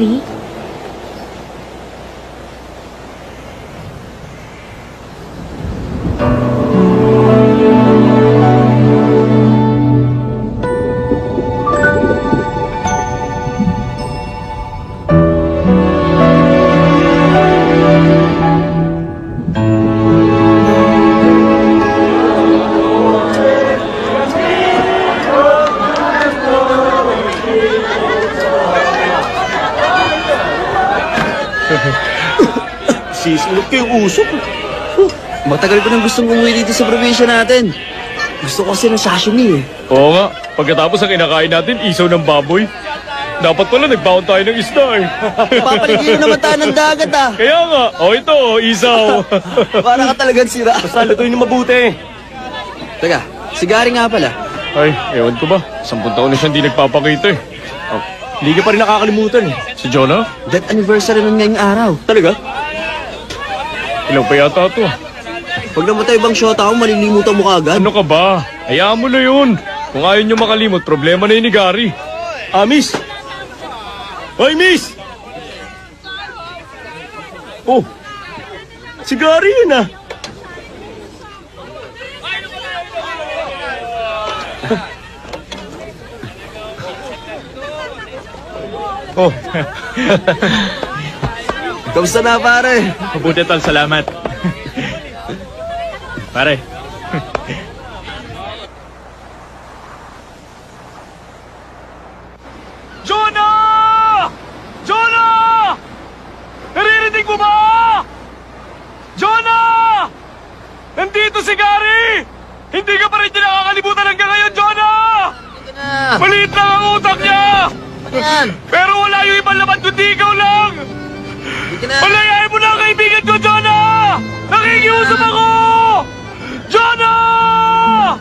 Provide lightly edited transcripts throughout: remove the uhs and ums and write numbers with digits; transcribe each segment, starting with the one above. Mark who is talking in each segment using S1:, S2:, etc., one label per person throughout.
S1: Gary?
S2: Sisilot kayong usok.
S3: Matagal ko nang gustong umuwi dito sa probinsya natin. Gusto ko kasi ng sashimi eh.
S4: Oo nga, pagkatapos ang kinakain natin, isaw ng baboy. Dapat pala nagbaon tayo ng isda eh.
S3: Papaligyan naman tayo ng dagat ah.
S4: Kaya nga, ito, isaw.
S3: Para ka talagang sira.
S2: Basta lutuin na mabuti.
S3: Teka, si Gary nga pala.
S4: Ay, ewan ko ba, 10 taon na siyang di nagpapakita eh.
S2: Hindi ka pa rin nakakalimutan eh.
S4: Si Jonah?
S3: That anniversary nun ngayong araw.
S2: Talaga?
S4: Ilang pa yata ito?
S3: Pag namatay bang shota ako, malilimutan mo kagad.
S4: Ano ka ba? Hayaan mo na yun. Kung ayaw niyo makalimot, problema na yun ni Gary.
S2: Miss! Hoy, miss! Oh, si Gary yun ah.
S4: Oh,
S3: Kamusta na pare?
S4: mabuti tal, salamat. Pare. Jonah! Jonah! Naririnig mo ba? Jonah! Nandito si Gary! Hindi ka pa rin niya nakakalimutan hanggang ngayon, Jonah! Maliit lang ang utak niya!
S3: Yan!
S4: Pero wala yung ibang laman kundi ikaw lang! Palayain mo na ang kaibigan ko, Jonah! Nakikiusap ako! Jonah!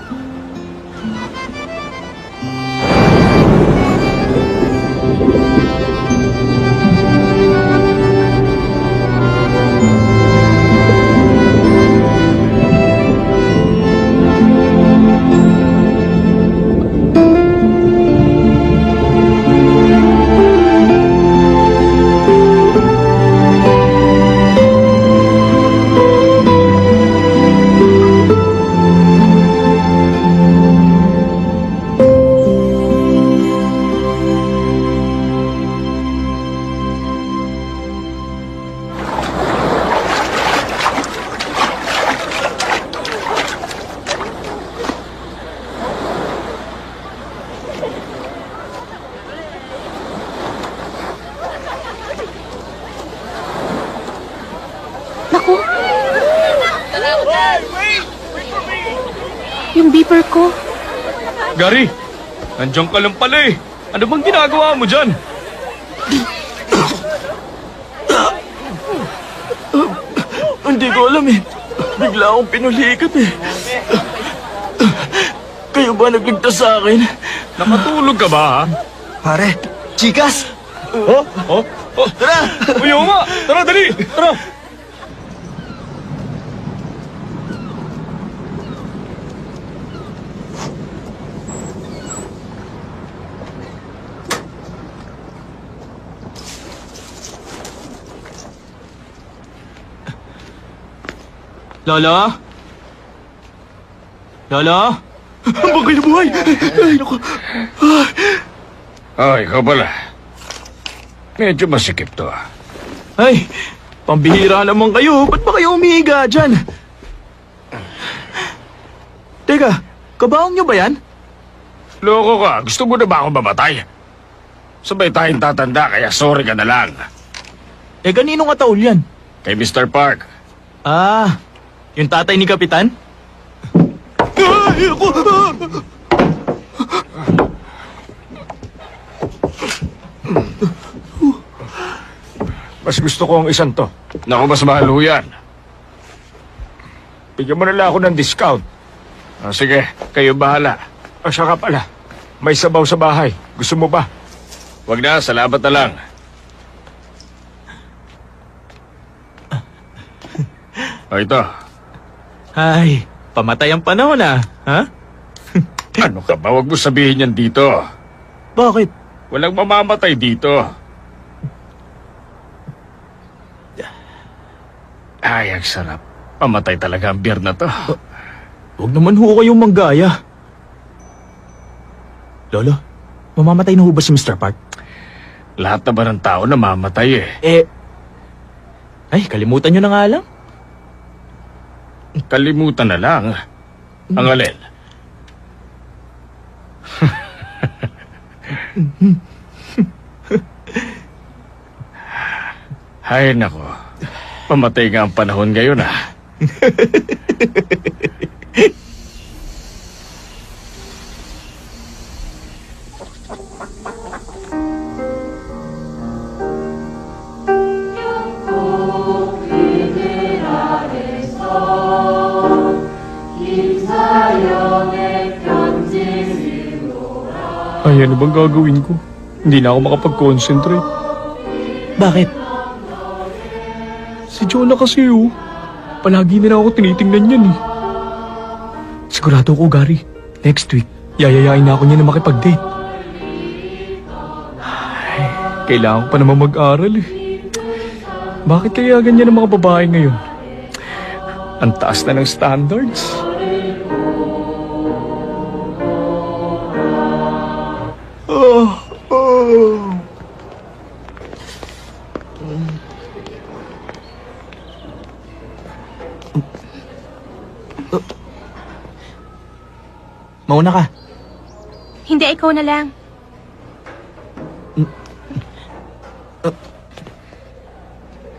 S1: Naku! Yung beeper ko.
S4: Gary, nandiyan ka lang pala eh. Ano bang ginagawa mo dyan?
S2: Hindi ko alam eh. Bigla akong pinulikat eh. Kayo ba nagligtas sa akin?
S4: Nakatulog ka ba, ha?
S3: Pare, chikas!
S4: Oh? Oh? Oh?
S3: Tara!
S4: Uy, oo nga! Tara, dali! Tara!
S2: Lola? Lola? Ang bagay na buhay! Ay, naku!
S4: Ikaw pala. Medyo masikip to, ah.
S2: Ay, pambihira naman kayo. Ba't ba kayo umihiga dyan? Teka, kabaong nyo ba yan?
S4: Loko ka. Gusto mo na ba ako mamatay? Sabay tayong tatanda, kaya sorry ka na lang.
S2: Eh, kaninong ataol yan?
S4: Kay Mr. Park.
S2: Ah, yung tatay ni Kapitan? Ay, ako!
S4: Mas gusto ko ang isang to. Naku, mas mahal ho yan. Bigyan mo na lang ako ng discount. Sige, kayo bahala. Saka pala, may sabaw sa bahay. Gusto mo ba? Wag na, salamat na lang. Ito.
S2: Ay, pamatay ang panahon ah. Ha?
S4: Ano ka ba? Huwag mo sabihin yan dito.
S2: Bakit?
S4: Walang mamamatay dito. Ay, ang sarap. Pamatay talaga ang beer na to.
S2: Huwag naman ho kayong manggaya. Lolo, mamamatay na ho ba si Mr. Park?
S4: Lahat na ba ng tao namamatay eh?
S2: Ay, kalimutan nyo na nga lang.
S4: Kalimutan na lang. Ang alin. Ay, nako. Pamatay nga ang panahon ngayon ah. Ay, ano bang gagawin ko? Hindi na ako makapag-concentrate.
S2: Bakit?
S4: Si Jonah kasi palagi na lang ako tinitingnan yan eh.
S2: Sigurado ko, Gary. Next week, yayayain na ako niya na makipag-date. Ay, kailangan ko pa naman mag-aral eh. Bakit kaya ganyan ang mga babae ngayon? Ang taas na ng standards. Mauna ka.
S1: Hindi, ikaw na lang.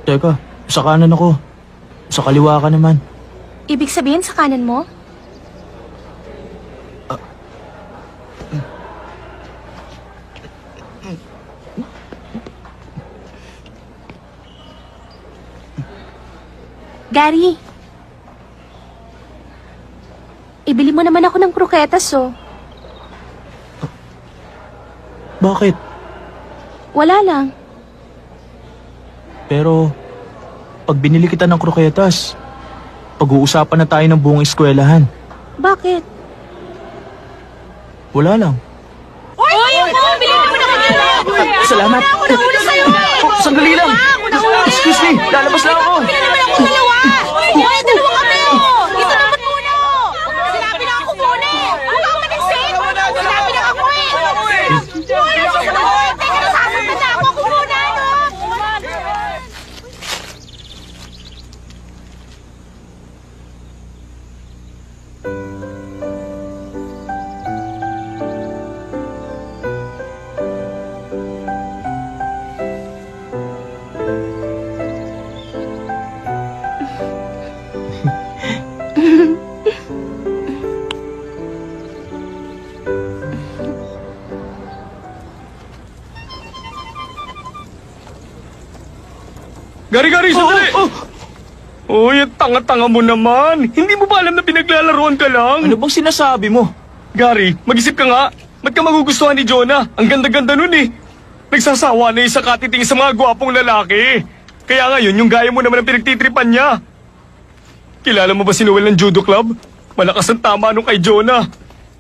S2: Teka, sa kanan ako. Sa kaliwa ka naman.
S1: Ibig sabihin sa kanan mo? Gary, ibili mo naman ako ng kroketas, oh.
S2: Bakit?
S1: Wala lang.
S2: Pero, pag binili kita ng kroketas, pag-uusapan na tayo ng buong eskwelahan.
S1: Bakit?
S2: Wala lang.
S1: Uy! Bili mo na kanya!
S2: Salamat. Sandali lang. Excuse me, lalabas lang ako.
S1: Bili naman ako dalawa! Uy, dalawa kami! Ito naman muna! Sinabi na ako muna! Ano ka manisip? Sinabi na ako eh! Uy, ako na! Teka, nasasabi na ako! Ako muna, no?
S4: Gari-gari, sandali! Uy, ang tanga-tanga mo naman. Hindi mo ba alam na pinaglalaroan ka lang?
S2: Ano bang sinasabi mo?
S4: Gary, mag-isip ka nga. Ba't ka magugustuhan ni Jonah? Ang ganda-ganda nun eh. Nagsasawa na yung sa katiting sa mga gwapong lalaki. Kaya ngayon, yung gaya mo naman ang pinagtitripan niya. Kilala mo ba si Noel ng judo club? Malakas ang tama nung kay Jonah.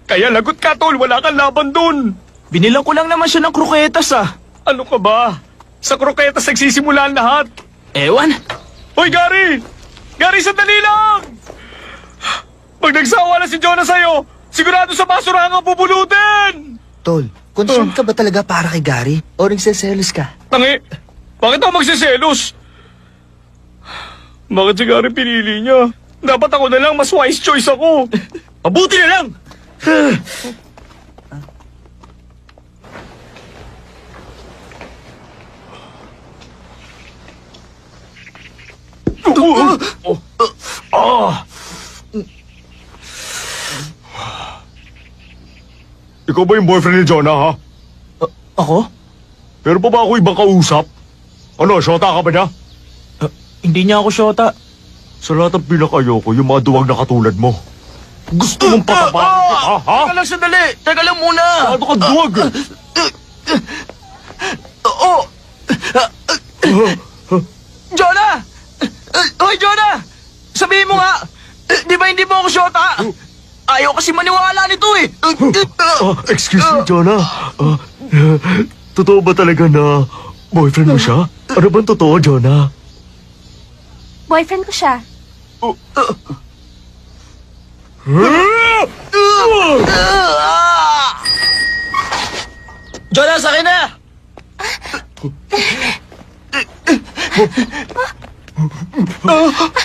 S4: Kaya lagot ka, tol. Wala kang laban dun.
S2: Binilang ko lang naman siya ng kroketas ah.
S4: Ano ka ba? Sa kroketas nagsisimula ang lahat.
S2: Ewan.
S4: Hoy, Gary! Gary, sandali lang! Pag nagsawa na si Jonah sa'yo, sigurado sa basurahan ang pupulutin!
S3: Tol, concerned ka ba talaga para kay Gary? O nagseselos ka?
S4: Tangi, bakit ako magsiselos? Bakit si Gary pinili niya? Dapat ako na lang, mas wise choice ako.
S2: Mabuti na lang!
S4: Ikaw ba yung boyfriend ni Jonah, ha?
S2: Ako?
S4: Pero pa ba ako ibang kausap? Ano, syota ka ba niya?
S2: Hindi niya ako syota.
S4: Sa lahat ng pinakayoko, yung mga duwag na katulad mo. Gusto mong patapakan ko, ha?
S2: Teka lang sandali! Teka lang muna!
S4: Ano ka duwag?
S2: Jonah! Hoy, Jonah! Sabihin mo nga! Di ba hindi mo ako syota? Ayaw kasi maniwala nito eh!
S4: Excuse me, Jonah. Totoo ba talaga na boyfriend mo siya? Ano bang totoo, Jonah?
S1: Boyfriend ko siya.
S2: Jonah, sa akin na!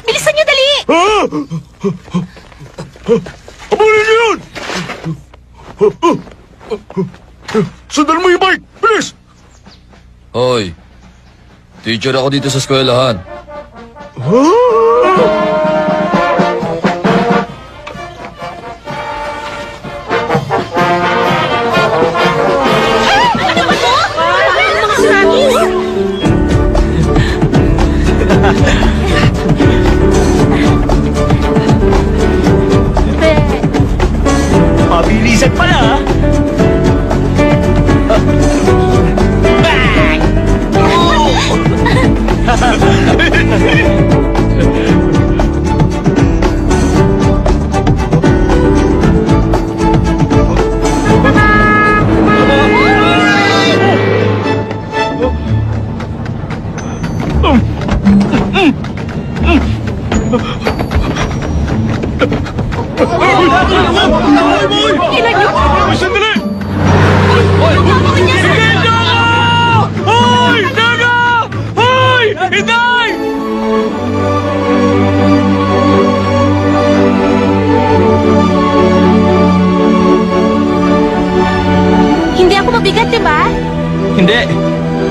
S1: Bilisan niyo, dali!
S4: Abulin niyo yun! Sundan mo yung bike! Bilis!
S5: Hoy, teacher ako dito sa eskwelahan.
S1: Mga tsunamis!
S2: Mabilisan pala, ha?
S1: Ilan niyo po?
S4: Ay, sandali!
S1: Tumawag niya sa...
S4: Hindi ako! Hoy! Daga! Hoy! Hinday!
S1: Hindi ako mabigat, di ba?
S2: Hindi.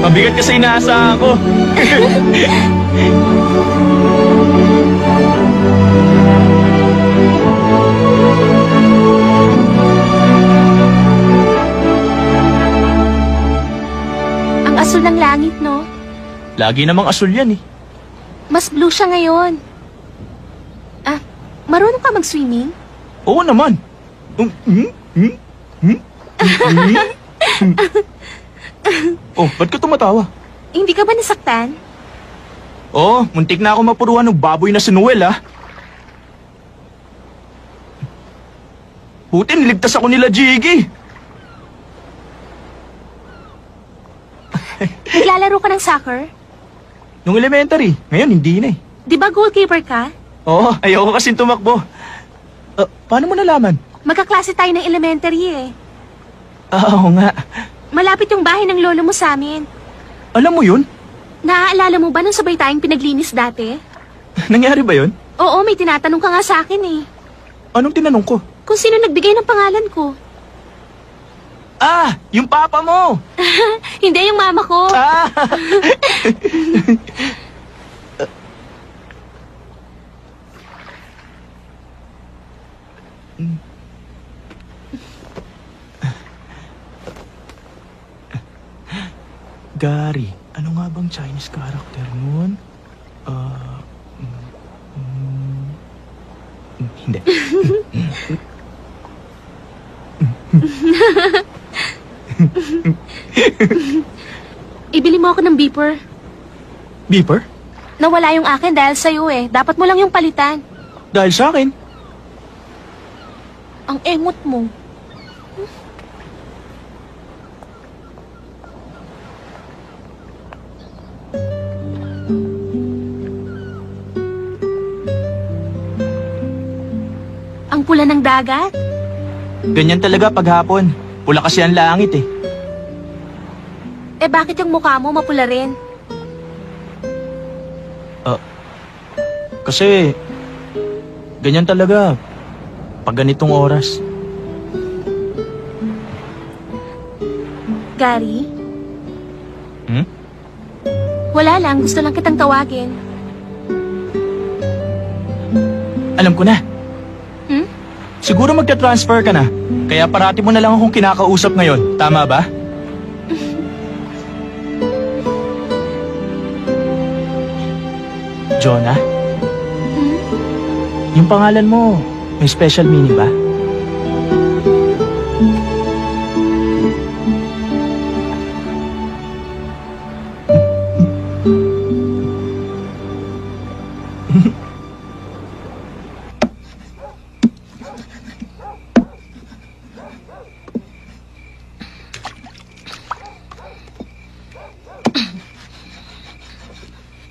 S2: Mabigat kasi inaasahan ko.
S1: Ang asul ng langit, no?
S2: Lagi namang asul yan, eh.
S1: Mas blue siya ngayon. Ah, marunong ka mag-swimming?
S2: Oo naman. Oh, ba't ka tumatawa?
S1: Hindi ka ba nasaktan?
S2: Oo, muntik na ako mapuruan ng baboy na si Noel, ha? Buti, niligtas ako nila, Jiggy.
S1: Naglalaro ka ng soccer?
S2: Nung elementary, ngayon hindi na, eh.
S1: Di ba goalkeeper ka?
S2: Oo, ayoko kasing tumakbo. Paano mo nalaman?
S1: Magkaklase tayo ng elementary eh.
S2: Oo nga.
S1: Malapit yung bahay ng lolo mo sa amin.
S2: Alam mo yun?
S1: Naaalala mo ba nung sabay tayong pinaglinis dati?
S2: Nangyari ba yun?
S1: Oo, may tinatanong ka nga sa akin eh.
S2: Anong tinanong ko?
S1: Kung sino nagbigay ng pangalan ko.
S2: Ah, yung papa mo!
S1: Hindi yung mama ko.
S2: Ah! Gary, ano nga bang Chinese character nun? Hindi.
S1: Ibili mo ako ng beeper.
S2: Beeper?
S1: Nawala yung akin dahil sa'yo eh. Dapat mo lang yung palitan.
S2: Dahil sa akin?
S1: Ang engot mo. Ang pula ng dagat.
S2: Ganyan talaga paghapon. Pula kasi ang langit, eh.
S1: Eh bakit yung mukha mo mapula rin?
S2: Kasi, ganyan talaga pag ganitong oras.
S1: Gary?
S2: Hmm?
S1: Wala lang. Gusto lang kitang tawagin.
S2: Alam ko na.
S1: Hmm?
S2: Siguro magta-transfer ka na. Kaya parati mo na lang akong kinakausap ngayon. Tama ba? Jonah? Yung pangalan mo, may special meaning ba?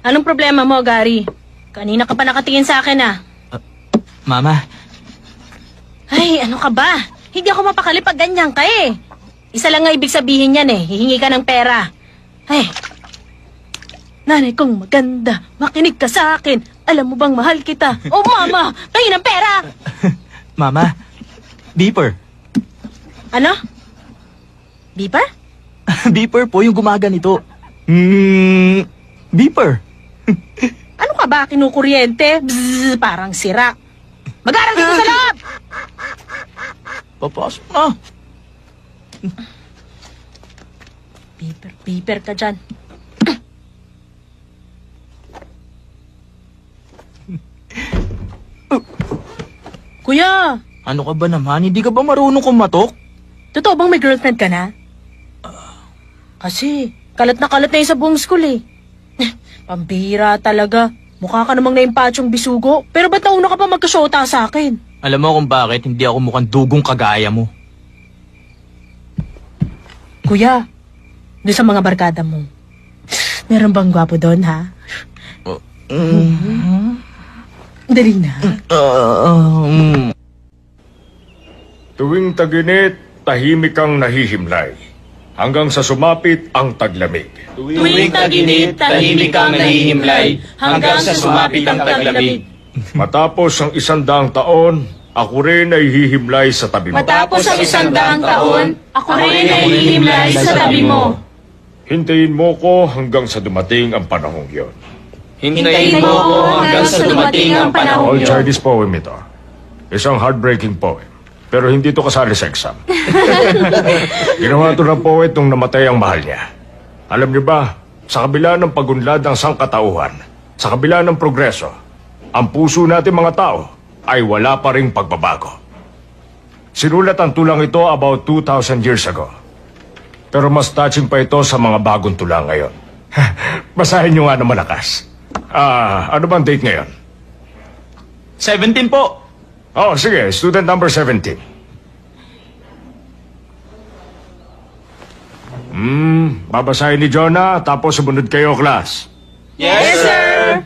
S6: Anong problema mo, Gary?
S1: Kanina ka pa nakatingin sa akin ah.
S2: Mama,
S1: Ay, ano ka ba? Hindi ako mapakali pag ganyan ka eh. Isa lang nga ibig sabihin yan eh. Hihingi ka ng pera. Ay. Nanay kong maganda, makinig ka sa akin. Alam mo bang mahal kita? Oh, mama, tayo ng pera.
S2: Mama, beeper.
S1: Ano? Beeper?
S2: Beeper po yung gumaganito. Beeper.
S1: Ano ka ba, kinukuryente? Bzzz, parang sira. Mag-aral dito sa loob!
S2: Papasok na.
S1: Beeper ka dyan. Kuya,
S2: Ano ka ba naman? Hindi ka ba marunong kumatok?
S1: totoo bang may girlfriend ka na? Kasi, kalat na yun sa buong school eh. Pambihira talaga. Mukha ka namang naimpatsyong bisugo. Pero ba't nauna ka pa magkasyota sa akin?
S2: Alam mo kung bakit hindi ako mukhang dugong kagaya mo.
S1: Kuya, doon sa mga barkada mo, meron bang gwapo doon, ha? Dali na.
S4: Tuwing taginit, tahimik kang nahihimlay. Hanggang sa sumapit ang taglamig.
S1: Tuwing taginit, tahimik kang nahihimlay, hanggang sa sumapit ang taglamig.
S4: Matapos ang 100 taon, ako rin ay hihimlay sa tabi mo.
S1: Matapos ang 100 taon, ako rin ay hihimlay sa tabi mo.
S4: Hintayin mo ko hanggang sa dumating ang panahong yon.
S1: Hintayin mo ako hanggang sa dumating ang panahon
S4: All
S1: yun.
S4: Chinese poem ito. Isang heartbreaking poem. Pero hindi ito kasali sa exam. Ginawa ito ng poet nung namatay ang mahal niya. Alam niyo ba, sa kabila ng pagunlad ng sangkatauhan, sa kabila ng progreso, ang puso natin mga tao ay wala pa ring pagbabago. Sinulat ang tulang ito about 2,000 years ago. Pero mas touching pa ito sa mga bagong tula ngayon. Basahin niyo nga ng malakas. Ano bang date ngayon?
S2: 17 po.
S4: Oh, sige. Student number 17. Babasahin ni Jonah, tapos sumunod kayo, class.
S1: Yes, sir!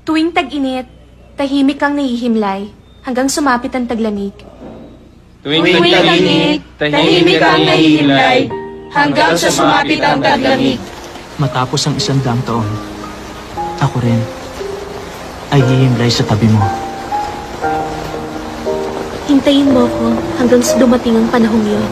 S6: Tuwing tag-init, tahimik kang nahihimlay, hanggang sumapit ang taglamig.
S1: Tuwing tag-init, tahimik kang nahihimlay, hanggang sa sumapit ang taglamig.
S2: Matapos ang 100 taon, ako rin ay hihimlay sa tabi mo.
S6: Hintayin mo ko hanggang sa dumating ang panahong yun.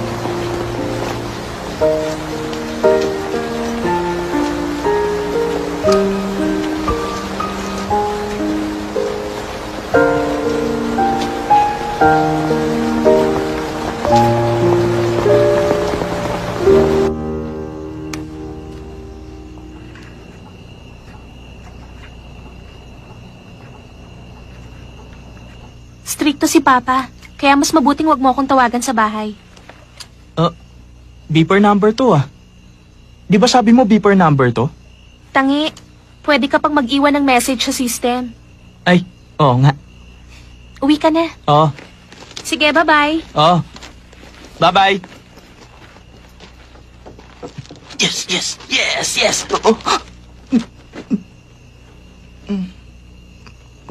S6: Stricto si Papa, kaya mas mabuting wag mo akong tawagan sa bahay.
S2: Beeper number 2 ah. Di ba sabi mo beeper number 2?
S6: Tangi, pwede ka pang mag-iwan ng message sa system.
S2: Ay, oo nga.
S6: Uwi ka na.
S2: Oo,
S6: Sige, bye-bye.
S2: oo. Bye-bye. Yes. Oo.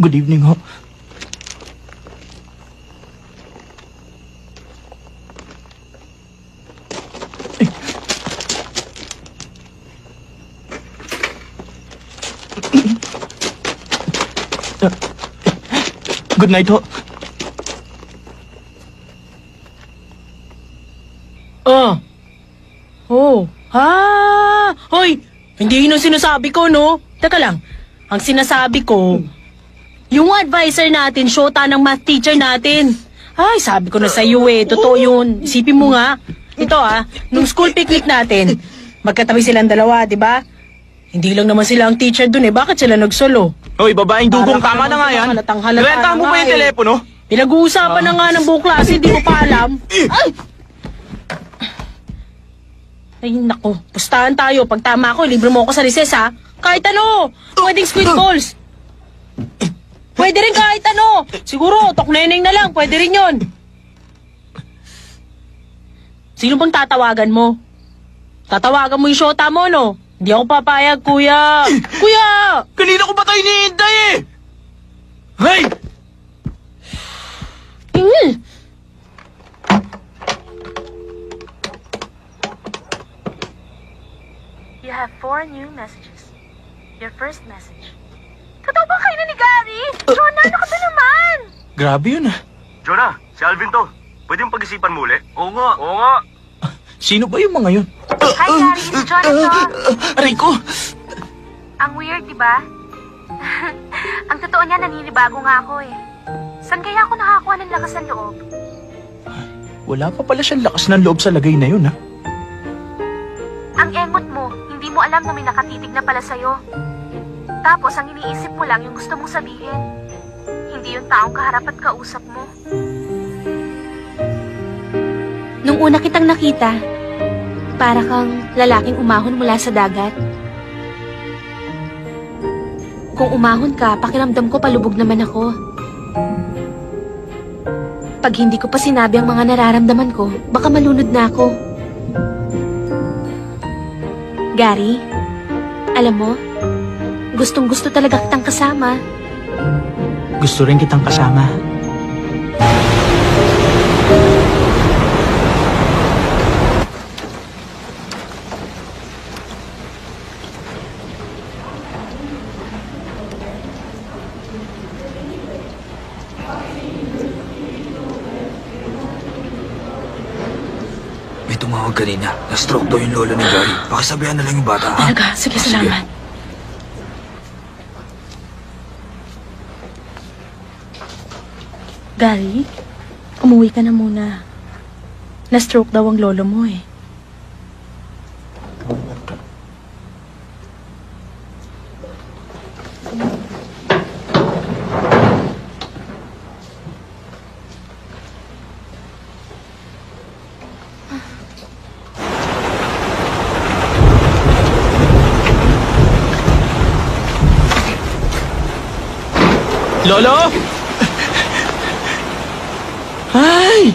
S2: Good evening ho. Good night ho.
S1: Hoy, hindi yun ang sinasabi ko, no? Teka lang, ang sinasabi ko, yung advisor natin, syota ng math teacher natin. Ay, sabi ko na sa iyo eh, totoo yun. Isipin mo nga. Ito nung school picnic natin, magkatabi silang dalawa, di ba? Hindi lang naman sila ang teacher dun eh, bakit sila nagsolo?
S2: Hoy, babaeng dugong, tama na nga yan.
S1: Halatang-halata
S2: Rentahan mo
S1: na
S2: ba
S1: nga
S2: yung
S1: eh.
S2: telepono?
S1: Pinag-uusapan na nga ng buong klase, hindi ko pa alam. Ay, naku. Pustahan tayo. Pag tama ko, libre mo ako sa recess, ha? Kahit ano. Pwedeng squid balls. Pwede rin kahit ano. Siguro, tokneneng na lang. Pwede rin yun. Sino bang tatawagan mo? Tatawagan mo yung syota mo, no? Hindi ako papayag, kuya. Kuya!
S2: Kanina ko ba tayo hinihintay eh? Hey!
S6: You have 4 new messages. Your first message.
S1: Totoo ba kayo na ni Gary? Jonah, ano ka ba naman?
S2: Grabe yun ah.
S4: Jonah, si Alvin to. Pwede yung pag-isipan mo ulit? Oo nga.
S2: Sino ba yung mga yun?
S6: Hi, Gary. Si Jonah to.
S2: Aray ko!
S6: Ang weird, di ba? Ang totoo niya, naninibago nga ako eh. Saan kaya ako nakakuha ng lakas ng loob?
S2: Wala pa pala siyang lakas ng loob sa lagay na yun ah.
S6: Ang engot mo, hindi mo alam na may nakatitig na pala sa'yo. Tapos ang iniisip mo lang yung gusto mong sabihin. Hindi yung taong kaharap at kausap mo. Nung una kitang nakita, para kang lalaking umahon mula sa dagat. Kung umahon ka, pakiramdam ko palubog naman ako. Pag hindi ko pa sinabi ang mga nararamdaman ko, baka malunod na ako. Gary, alam mo, gustong-gusto talaga kitang kasama.
S2: Gusto rin kitang kasama.
S3: May tumawag kanina. Na-stroke daw yung lolo ni Gary. Pakisabihan na lang yung bata, ha?
S1: Talaga? Sige, salamat. Gary, umuwi ka na muna. Na-stroke daw ang lolo mo eh.
S2: Lolo! Ay!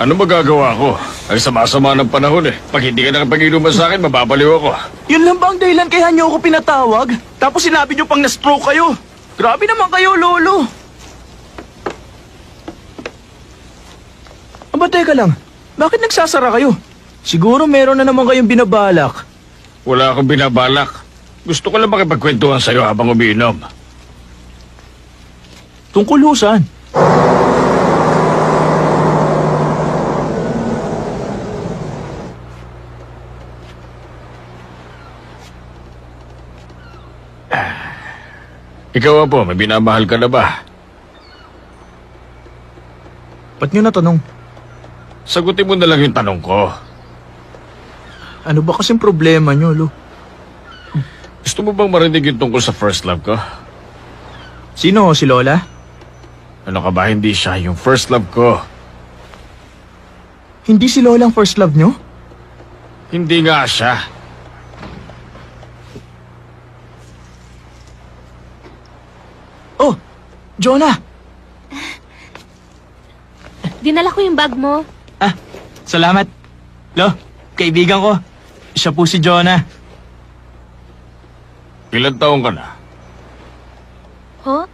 S4: Ano magagawa ko? Ay sama-sama ng panahon eh. Pag hindi ka nakapag-inuman sa akin, mababaliw ako.
S2: Yun lang ba ang dahilan kaya niyo ako pinatawag? Tapos sinabi niyo pang na-stroke kayo. Grabe naman kayo, Lolo. Aba, teka lang. Bakit nagsasara kayo? Siguro meron na naman kayong binabalak.
S4: Wala akong binabalak. Gusto ko lang makipagkwentuhan sa'yo habang umiinom.
S2: Tungkol ho saan?
S4: Ikaw po, may binamahal ka na ba?
S2: Ba't niyo natanong?
S4: Sagutin mo na lang yung tanong ko.
S2: Ano ba kasing problema niyo, Lo?
S4: Gusto mo bang marinig yung tungkol sa first love ko?
S2: Sino ho, si Lola?
S4: Ano ka ba, hindi siya yung first love ko.
S2: Hindi si Lola ang first love niyo?
S4: Hindi nga siya.
S2: Oh, Jonah!
S6: Dinala ko yung bag mo.
S2: Ah, salamat. Lo, kaibigan ko. Siya po si Jonah.
S4: Ilan taong ka na?
S6: Ho?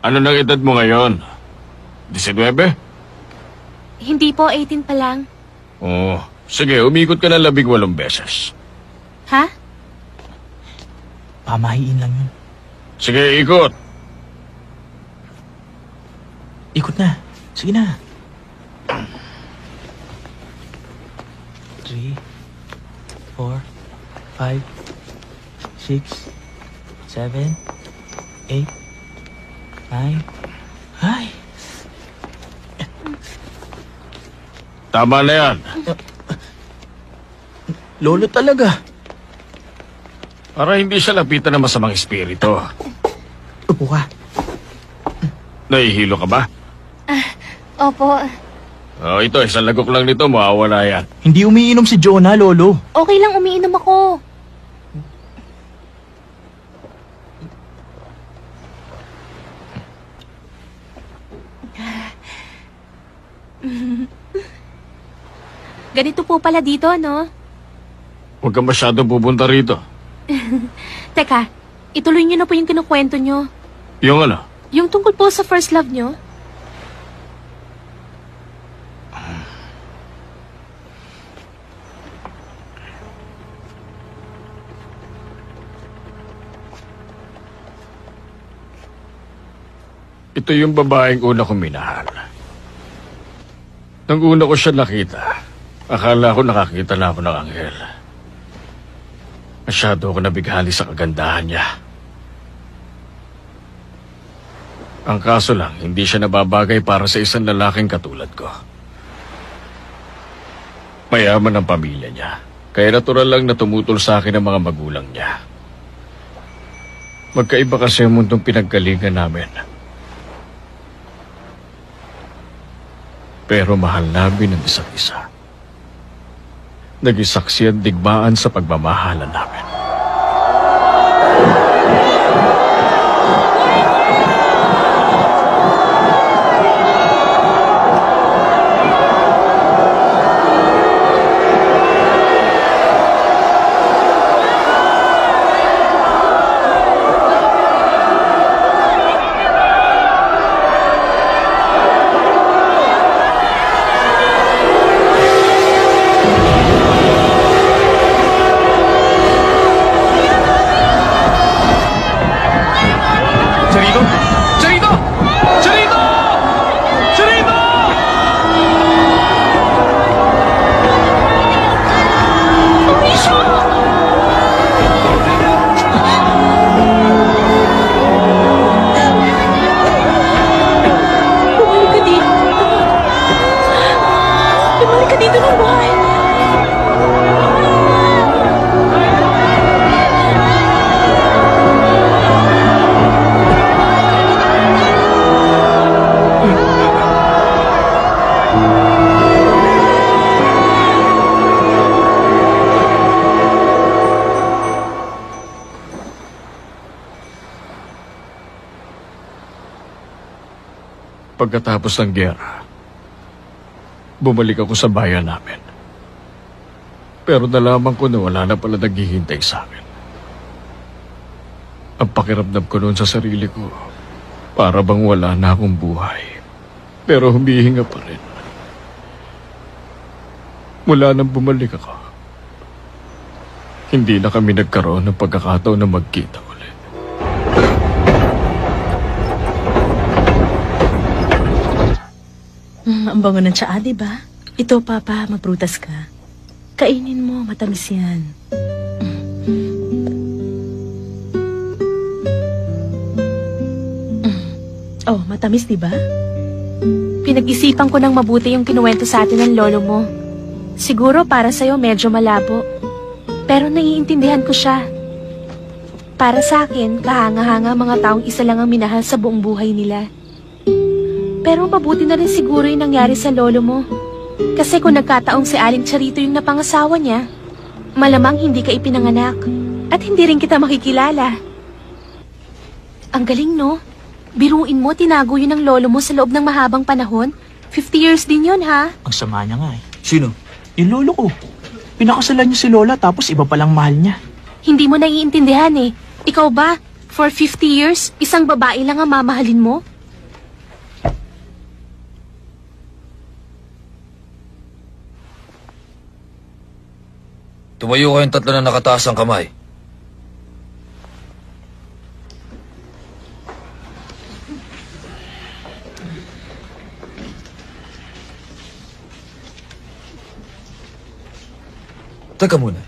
S4: Ano nang edad mo ngayon? 19?
S6: Hindi po, 18 pa lang.
S4: Oo. Sige, umikot ka na 18 beses.
S6: Ha?
S2: Pamahiin lang yun.
S4: Sige, ikot.
S2: Ikot na. Sige na. 3, 4, 5, 6, 7, 8, 9. Ay!
S4: Tama na yan.
S2: Lolo talaga.
S4: Para hindi siya lapitan ng masamang espiritu.
S2: Upo ka.
S4: Nahihilo ka ba?
S6: Opo.
S4: Oh, ito, isang lagok lang nito, mawawala yan.
S2: Hindi umiinom si Jonah, Lolo.
S6: Okay lang, umiinom ako. Ganito po pala dito, no?
S4: Huwag ka masyadong pupunta rito.
S1: Teka, ituloy niyo na po yung kinukwento niyo.
S4: Yung ano?
S1: Yung tungkol po sa first love niyo.
S4: Ito yung babaeng una kong minahal. Nang una ko siya nakita, akala ko nakakita na ako ng anghel. Masyado ako nabighali sa kagandahan niya. Ang kaso lang, hindi siya nababagay para sa isang lalaking katulad ko. Mayaman ang pamilya niya, kaya natural lang na tumutol sa akin ang mga magulang niya. Magkaiba kasi ang mundong pinaggalingan namin. Pero mahal namin ang isa't isa. Naging saksi at digmaan sa pagmamahalan namin. Pagkatapos ng giyera, bumalik ako sa bayan namin. Pero nalaman ko na wala na pala naghihintay sa akin. Ang pakiramdam ko noon sa sarili ko, para bang wala na akong buhay. Pero humihinga pa rin. Mula nang bumalik ako, hindi na kami nagkaroon ng pagkakataon na magkita ulit.
S7: Ang bango ng tsaa, diba? Ito, Papa, magprutas ka. Kainin mo, matamis yan. Oh, matamis, diba?
S1: Pinag-isipan ko ng mabuti yung kinuwento sa atin ng lolo mo. Siguro para sa'yo medyo malabo. Pero naiintindihan ko siya. Para sa akin, kahanga-hanga mga taong isa lang ang minahal sa buong buhay nila. Pero mabuti na rin siguro yung nangyari sa lolo mo. Kasi kung nagkataong si Aling Charito yung napangasawa niya, malamang hindi ka ipinanganak at hindi rin kita makikilala. Ang galing, no? Biruin mo, tinago yun ng lolo mo sa loob ng mahabang panahon. 50 years din yun, ha?
S2: Ang sama niya nga eh. Sino? Yung lolo ko. Pinakasalan niya si Lola tapos iba palang mahal niya.
S1: Hindi mo naiintindihan eh. Ikaw ba, for 50 years, isang babae lang ang mamahalin mo?
S5: Tumayo kayong tatlo na nakataas ang kamay. Teka muna.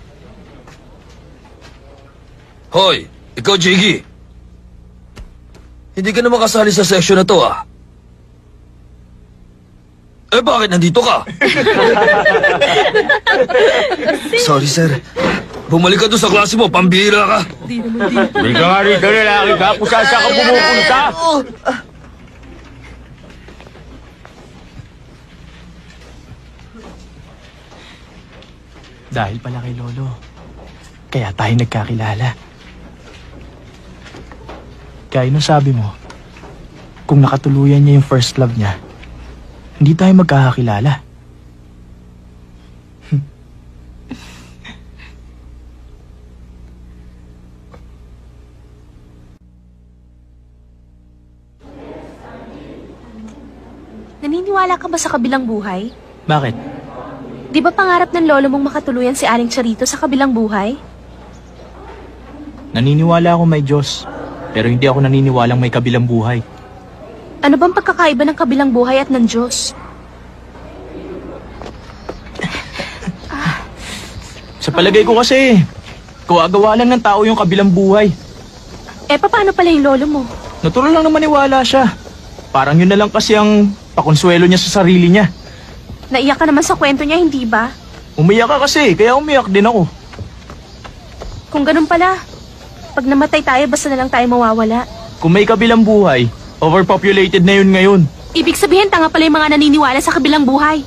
S5: Hoy, ikaw, Jiggy. Hindi ka na makasali sa section na to, ah. Eh, bakit nandito ka?
S3: Sorry, sir.
S5: Bumalik ka doon sa klase mo, pambihira ka.
S4: Hindi ka nga rito, lalaki ka. Kung saan ka pumupunta?
S2: Dahil pala kay Lolo. Kaya tayo nagkakilala. Kaya nung sabi mo, kung nakatuluyan niya yung first love niya, hindi tayo magkakakilala.
S6: Naniniwala ka ba sa kabilang buhay?
S2: Bakit?
S6: Di ba pangarap ng lolo mong makatuluyan si Aling Charito sa kabilang buhay?
S2: Naniniwala ako may Diyos. Pero hindi ako naniniwalang may kabilang buhay.
S6: Ano bang pagkakaiba ng kabilang buhay at ng Diyos?
S2: Sa palagay ko kasi, gawa-gawa lang ng tao yung kabilang buhay.
S6: Paano pala yung lolo mo?
S2: Natural lang na maniwala siya. Parang yun na lang kasi ang pakonsuelo niya sa sarili niya.
S6: Naiyak ka naman sa kwento niya, hindi ba?
S2: Umiyak ka kasi, kaya umiyak din ako.
S6: Kung ganun pala, pag namatay tayo, basta na lang tayo mawawala.
S2: Kung may kabilang buhay, overpopulated na yun ngayon.
S6: Ibig sabihin, tanga pala yung mga naniniwala sa kabilang buhay.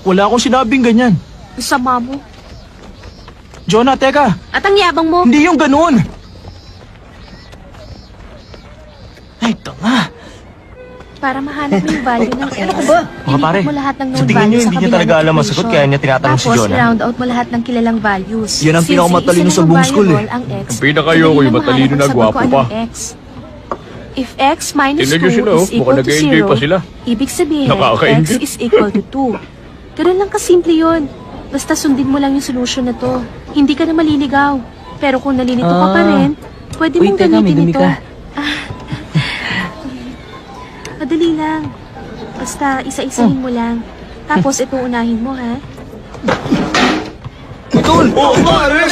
S2: Wala akong sinabing ganyan.
S6: Sama mo.
S2: Jonah, teka.
S6: At ang yabang mo.
S2: Hindi yung ganun. Ay, tanga.
S6: Para mahanap mo yung value ng X.
S2: Ano ka ba? Mga pare,
S6: mo lahat ng known
S2: sa tingin niyo
S6: values
S2: hindi niya
S6: kabilang
S2: talaga alam ang sagot
S6: equation.
S2: kaya niya tinatanong si
S6: Tapos,
S2: Jonah.
S6: round out mo lahat ng kilalang values.
S3: Yan ang
S6: Since
S3: pinakamatalino
S6: isa
S3: sa
S6: lang
S3: buong school,
S6: variable,
S3: eh.
S6: ang X,
S4: Ang pinakayoko
S6: madali
S4: yung
S6: na
S4: matalino
S6: mahanap
S4: na
S6: ang sagot
S4: gwapo
S6: kung
S4: pa.
S6: anong X. If X minus 2
S4: Tingnan niyo sila,
S6: is
S4: mukhang
S6: equal to
S4: nag-e-enjoy
S6: 0,
S4: pa sila.
S6: ibig sabihin,
S4: Nakakaingit.
S6: X is equal to 2. Ganun lang kasimple yun. Basta sundin mo lang yung solution na to. Hindi ka na maliligaw. Pero kung nalilito ka pa rin, pwede mong gamitin ito. Madali lang. Basta isa-isahin mo lang. Tapos ito unahin mo, ha?
S2: Idol! Oo, pare!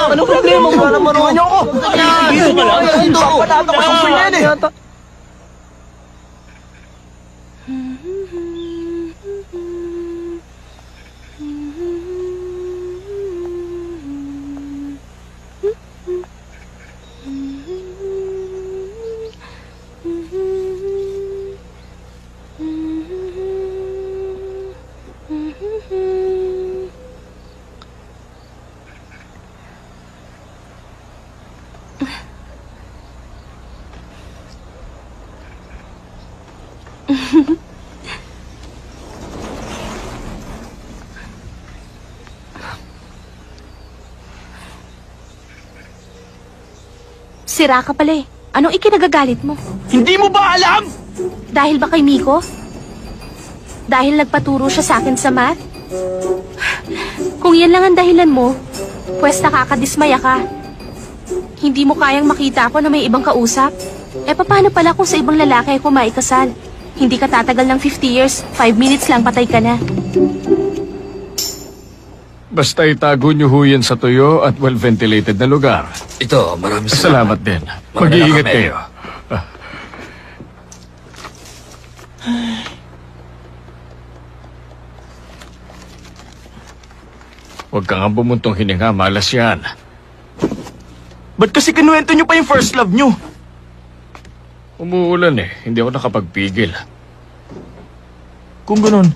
S2: Ano problema mo? Para maruhan niyo ako! Dito ka lang! Papanato ko sa yan eh!
S6: Sira ka pala eh. Anong ikinagagalit mo?
S2: Hindi mo ba alam?
S6: Dahil ba kay Miko? Dahil nagpaturo siya sa akin sa math? Kung yan lang ang dahilan mo, pwes nakakadismaya ka. Hindi mo kayang makita ako na may ibang kausap? Paano pala kung sa ibang lalaki ako maikasal? Hindi ka tatagal ng 50 years, 5 minutes lang patay ka na.
S4: Basta itago niyo ho yan sa tuyo at well-ventilated na lugar.
S5: Ito, maraming
S4: Salamat din.
S5: Mga
S4: Mag-iingat
S5: nakamelyo.
S4: kayo. Huwag ka nga bumuntong hininga, malas yan.
S2: Ba't kasi kinuwento niyo pa yung first love niyo?
S4: Umuulan eh, hindi ako nakapagpigil.
S2: Kung ganun,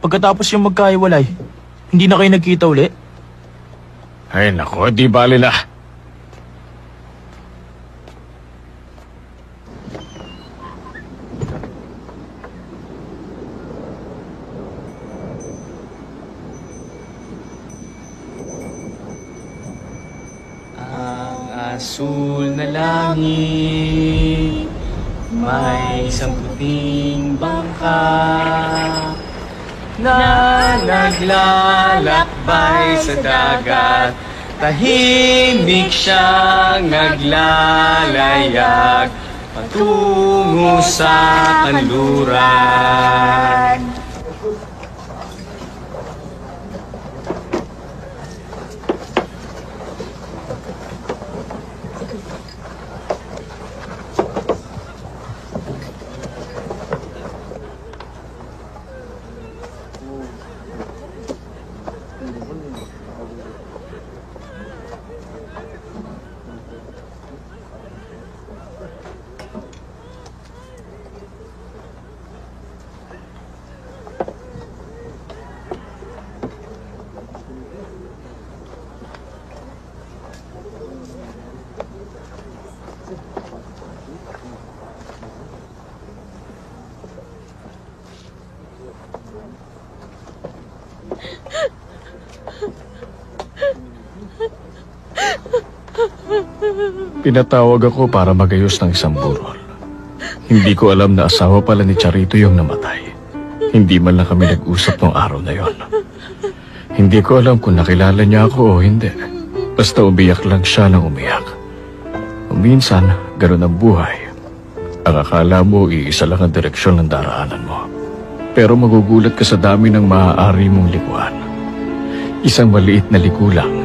S2: pagkatapos yung magkahiwalay, hindi na kayo nagkita uli?
S4: Ay nako, di bali na.
S2: Asul na langit, may isang puting bangka na naglalakbay sa dagat. Tahimik siyang naglalayag patungo sa kanluran.
S4: Pinatawag ako para magayos ng isang burol. Hindi ko alam na asawa pala ni Charito yung namatay. Hindi man lang kami nag-usap nung araw na yon. Hindi ko alam kung nakilala niya ako o hindi. Basta umiyak lang siya nang umiyak. Minsan, ganun ang buhay. Ang akala mo, iisa lang ang direksyon ng daraanan mo. Pero magugulat ka sa dami ng maaari mong likuan. Isang maliit na liku lang,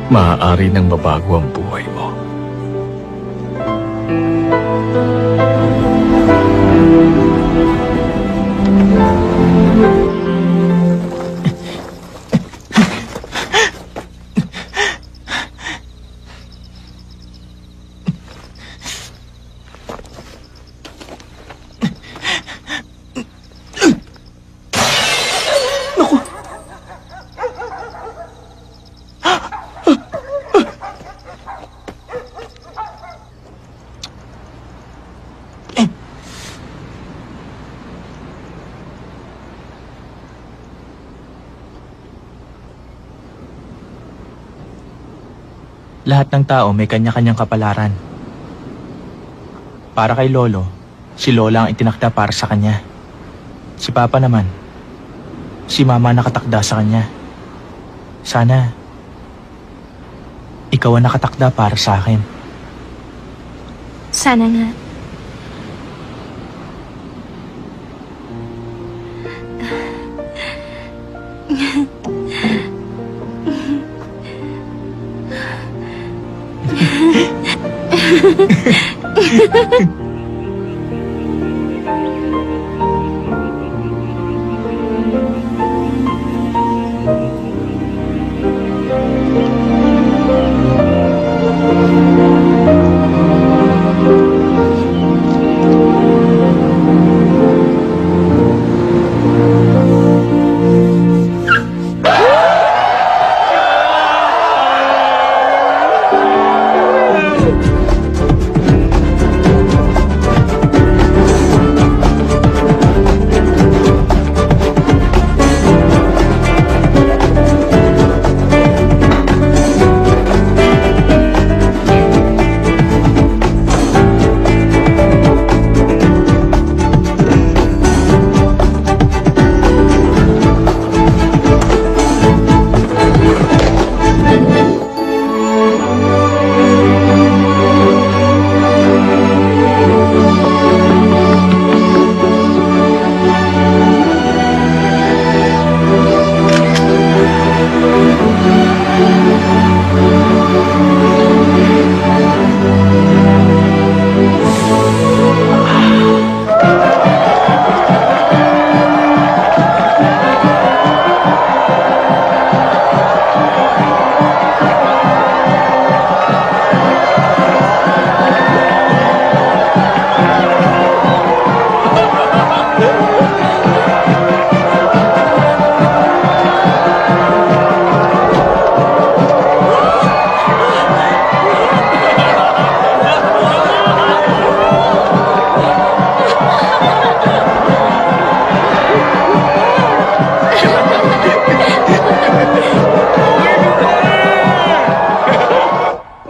S4: maaari nang mabago ang buhay mo.
S2: Lahat ng tao may kanya-kanyang kapalaran. Para kay Lolo, si Lola ang itinakda para sa kanya. Si Papa naman, si Mama nakatakda sa kanya. Sana, ikaw ang nakatakda para sa akin.
S6: Sana nga.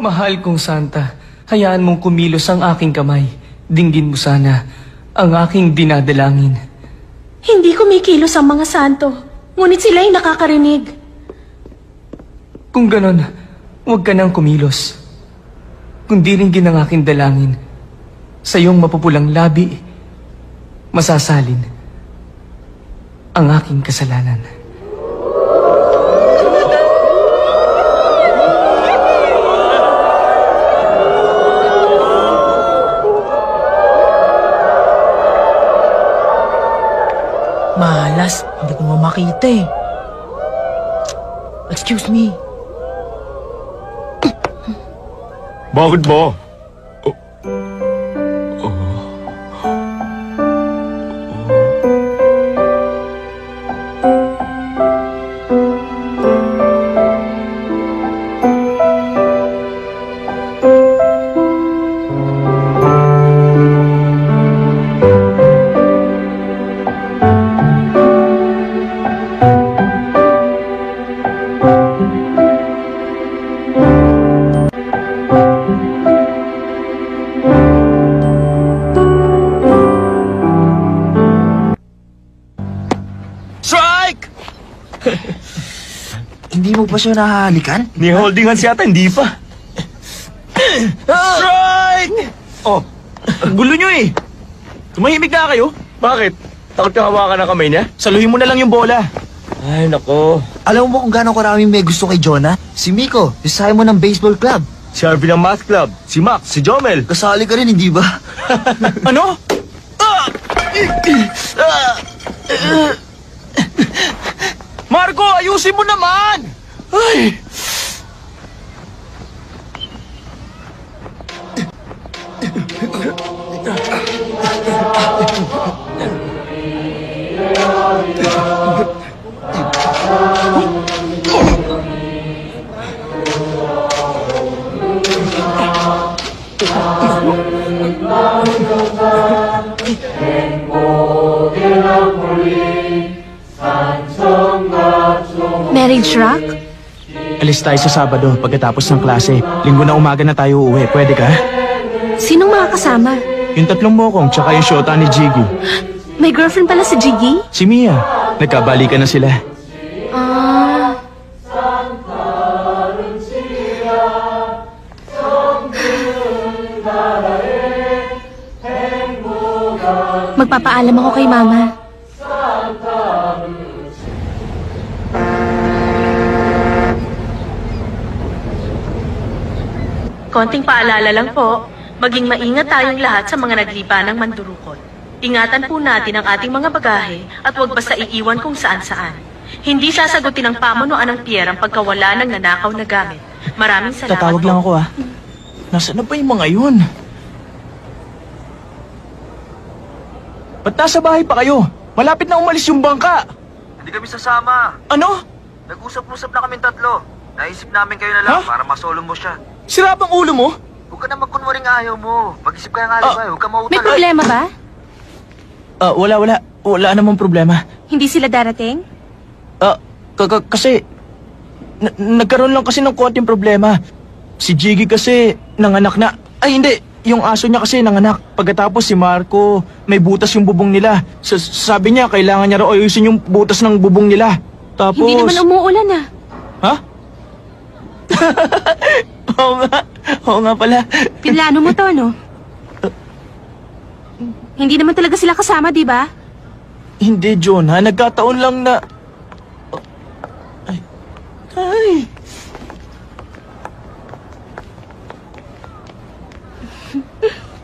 S2: Mahal kong Santa, hayaan mong kumilos ang aking kamay. Dinggin mo sana ang aking dinadalangin.
S7: Hindi kumikilos ang mga santo, ngunit sila'y nakakarinig.
S2: Kung ganon, huwag ka nang kumilos. Kundi ringgin ang aking dalangin. Sa iyong mapupulang labi, masasalin ang aking kasalanan.
S7: Malas, hindi ko makita eh. Excuse me.
S4: Bakit ba?
S3: Hindi mo pa siya nahahalikan?
S4: Ni holding hands yata, hindi pa.
S2: Strike!
S4: Oh,
S2: Ang gulo nyo eh. Tumahimik na kayo.
S4: bakit? Takot ka hawakan ng kamay niya?
S2: Saluhin mo na lang yung bola.
S4: Ay, nako.
S3: Alam mo kung gaano karaming may gusto kay Jonah? Si Miko, isahay mo ng baseball club.
S4: Si Harvey ng math club, si Max, si Jomel.
S3: Kasali ka rin, hindi ba?
S2: Ano? Marco, ayusin mo naman! Ay!
S6: Marriage rock?
S2: Alis tayo sa Sabado pagkatapos ng klase. Linggo na umaga na tayo uuwi. Pwede ka?
S6: Sinong mga kasama?
S2: Yung tatlong mokong tsaka yung shota ni Jiggy.
S6: May girlfriend pala si Jiggy?
S2: Si Mia. Nagkabalikan na sila.
S6: Ah. Magpapaalam ako kay Mama.
S7: Konting paalala lang po, maging maingat tayong lahat sa mga naglipa ng mandurukot. Ingatan po natin ang ating mga bagahe at huwag basta iiwan kung saan-saan. Hindi sasagutin ng pamunuan ng pier ang pagkawala ng nanakaw na gamit. Maraming salamat
S2: Tatawag
S7: po.
S2: lang ako ah. Nasaan na ba yung mga yun? Ba't nasa bahay pa kayo? Malapit na umalis yung bangka.
S3: Hindi kami sasama.
S2: Ano?
S3: Nag-usap-usap na kaming tatlo. Naisip namin kayo na lang
S2: Ha?
S3: para masolo mo siya.
S2: Sira bang ulo mo?
S3: Huwag ka na magkunwaring ayaw mo. Mag-isip ka ng alibay. Huwag ka
S6: May
S3: mautala.
S6: problema ba?
S2: Wala. Wala namang problema.
S6: Hindi sila darating?
S2: Kasi nagkaroon lang kasi ng konting problema. Si Jiggy kasi nanganak na. Ay hindi, yung aso niya kasi nanganak. Pagkatapos si Marco, may butas yung bubong nila. Sabi niya kailangan niya raw ayusin yung butas ng bubong nila. Tapos
S6: Hindi naman umuulan ah.
S2: Ha? Oo nga pala.
S6: Pinlano mo to, no? Hindi naman talaga sila kasama, di ba?
S2: Hindi, John, ha? Nagkataon lang na... Ay.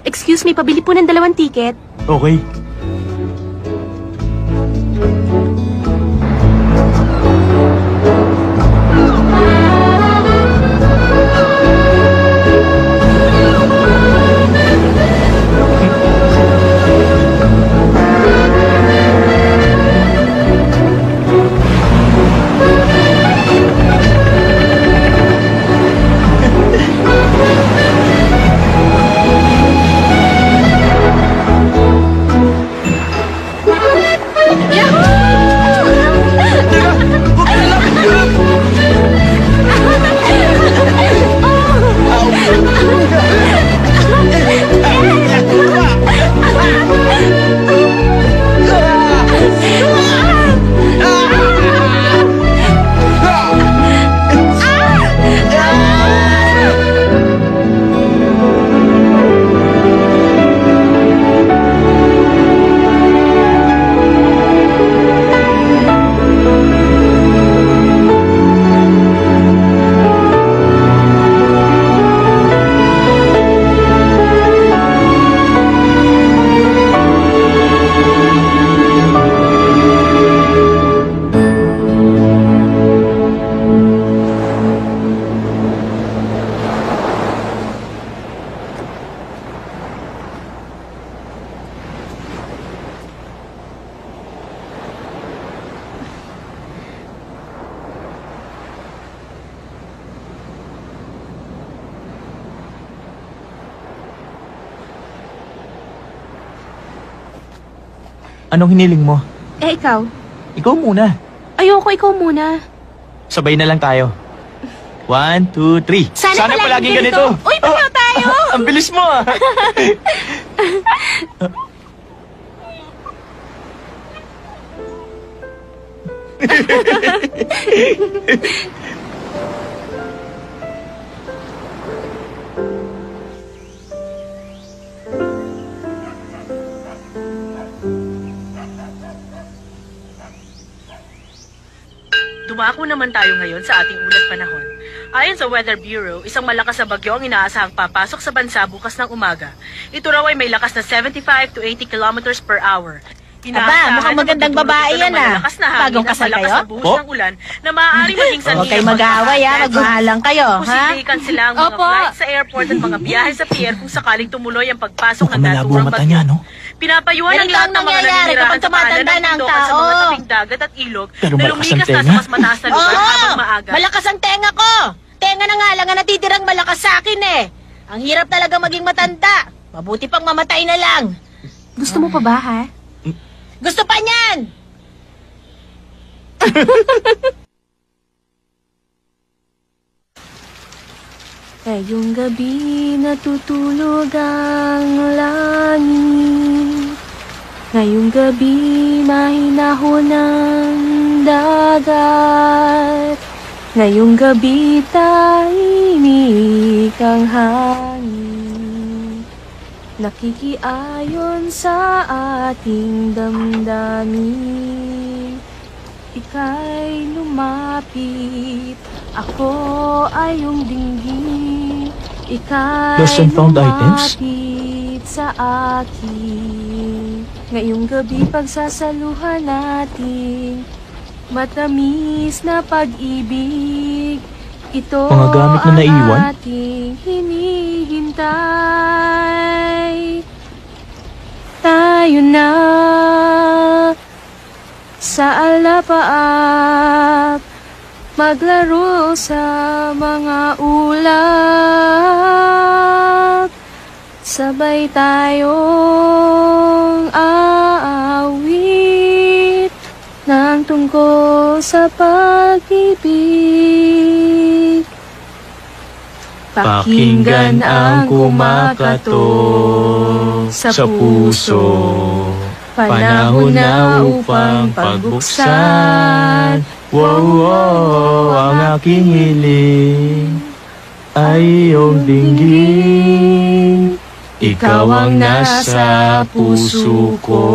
S6: Excuse me, pabili po ng 2 ticket.
S2: Okay. Anong hiniling mo?
S6: Eh, ikaw?
S2: Ikaw muna.
S6: Ayoko, ikaw muna.
S2: Sabay na lang tayo. 1, 2, 3.
S6: Sana palaging ganito. Uy, pareho tayo!
S2: Ang bilis mo ah.
S7: Dumako naman tayo ngayon sa ating ulat panahon. Ayon sa Weather Bureau, isang malakas na bagyo ang inaasahang papasok sa bansa bukas ng umaga. Ito raw ay may lakas na 75 to 80 kilometers per hour.
S1: Mukhang magandang babae yan, Bagong kasal kayo?
S7: Buhos ng ulan na maaaring maging sanhi.
S1: Huwag kayo mag-aaway, Magmahalan kayo, ha?
S7: Posibleng kansela ang mga
S6: Opo.
S7: flights sa airport at mga biyahe sa pier kung sakaling tumuloy ang pagpasok ng
S2: Mukhang malabo
S7: naturang
S2: mata
S7: bagyo.
S2: niya, no?
S7: Pinapayuhan
S1: Yan
S7: ang lahat
S1: lang
S7: ng mga
S1: nangyayari
S7: naninirahan
S1: kapag
S7: sa paanan
S1: tumatanda
S7: ng
S1: na ang
S7: bundok at sa mga
S1: tao.
S7: tabing dagat at ilog
S2: Pero
S7: na
S2: malakas ang
S7: lumikas na sa
S2: tenga.
S7: mas mataas na lugar habang maaga.
S1: Malakas ang tenga ko! Tenga na nga lang ang natitirang malakas sa akin eh. Ang hirap talaga maging matanda. Mabuti pang mamatay na lang.
S6: Gusto mo pa ba, ha?
S1: Gusto pa niyan!
S6: Ngayong gabi natutulog ang langit. Ngayong gabi mahinahon ang dagat. Ngayong gabi tahimik ang hangin. Nakikiayon sa ating damdamin. Ika'y lumapit, ako ay iyong dinggin. Ika'y
S2: Lost and found items?
S6: lumapit sa akin. Ngayong gabi pagsasaluhan natin, matamis na pag-ibig. Ito
S2: Mga gamit na naiwan?
S6: ang ating hinihintay. Tayo na sa alapaap, maglaro sa mga ulap. Sabay tayong aawit ng tungkol sa pag-ibig.
S2: Pakinggan ang kumakatok sa puso. Panahon na upang pagbuksan. Wow, wow, ang aking hiling ay iyong dinggin. Ikaw ang nasa puso ko.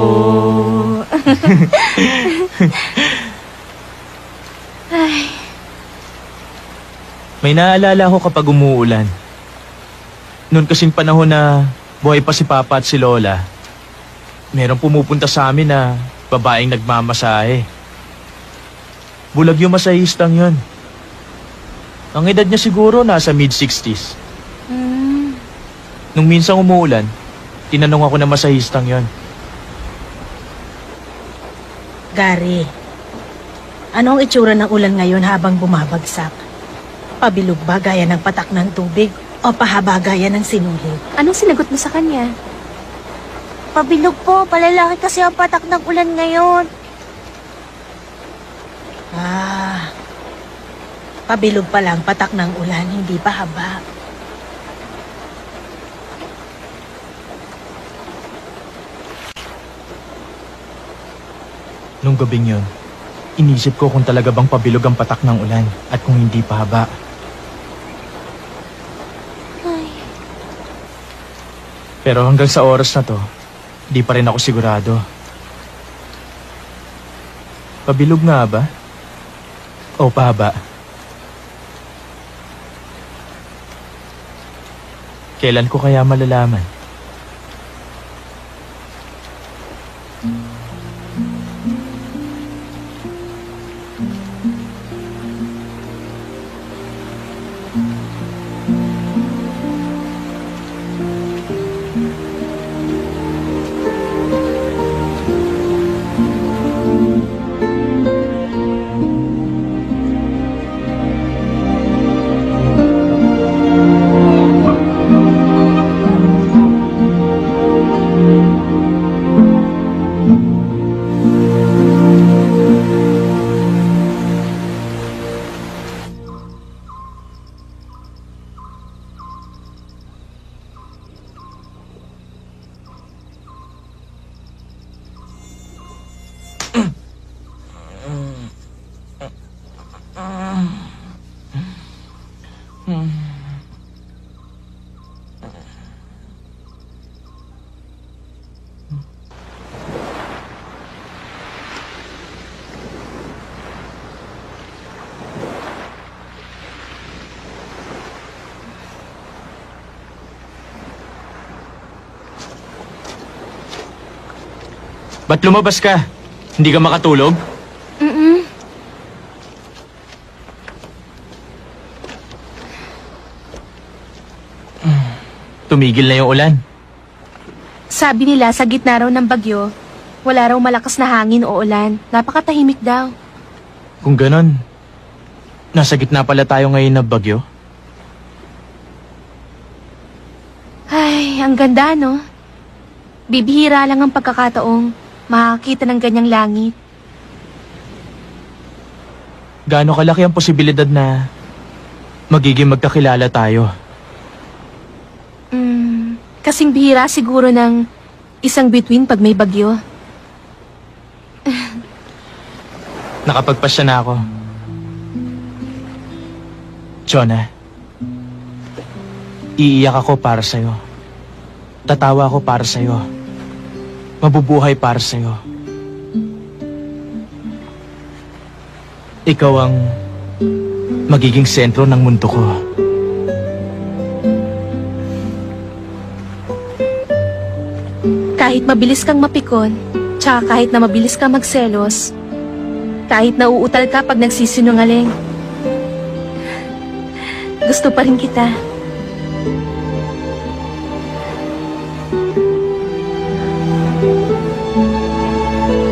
S2: May naalala ko kapag umuulan. Noon kasing panahon na buhay pa si Papa at si Lola, merong pumupunta sa amin na babaeng nagmamasahe. Bulag yung masahistang yun. Ang edad niya siguro nasa mid-60s. Nung minsang umuulan, tinanong ako na masahistang yon.
S1: Gary, ano ang itsura ng ulan ngayon habang bumabagsak? Pabilog ba gaya ng patak ng tubig o pahaba gaya ng sinulid?
S6: Anong sinagot mo sa kanya?
S1: Pabilog po, palalaki kasi ang patak ng ulan ngayon. Pabilog pa lang patak ng ulan, hindi pa haba.
S2: Nung gabing yun, inisip ko kung talaga bang pabilog ang patak ng ulan at kung hindi pa haba. Pero hanggang sa oras na to, di pa rin ako sigurado. Pabilog nga ba? O pahaba? Kailan ko kaya malalaman? Ba't lumabas ka? Hindi ka makatulog? Tumigil na yung ulan.
S6: Sabi nila sa gitna raw ng bagyo, wala raw malakas na hangin o ulan. Napakatahimik daw.
S2: Kung ganon, nasa gitna pala tayo ngayon na bagyo.
S6: Ay, ang ganda, no? Bibihira lang ang pagkakataong makakita ng ganyang langit.
S2: Gaano kalaki ang posibilidad na magiging magkakilala tayo?
S6: Kasing bihira siguro ng isang bituin pag may bagyo.
S2: Nakapagpasya na ako. Jonah, iiyak ako para sa'yo. Tatawa ako para sa'yo. Mabubuhay para sa'yo. Ikaw ang magiging sentro ng mundo ko.
S6: Kahit mabilis kang mapikon, tsaka kahit na mabilis kang magselos, kahit nauutal ka pag nagsisinungaling, gusto pa rin kita.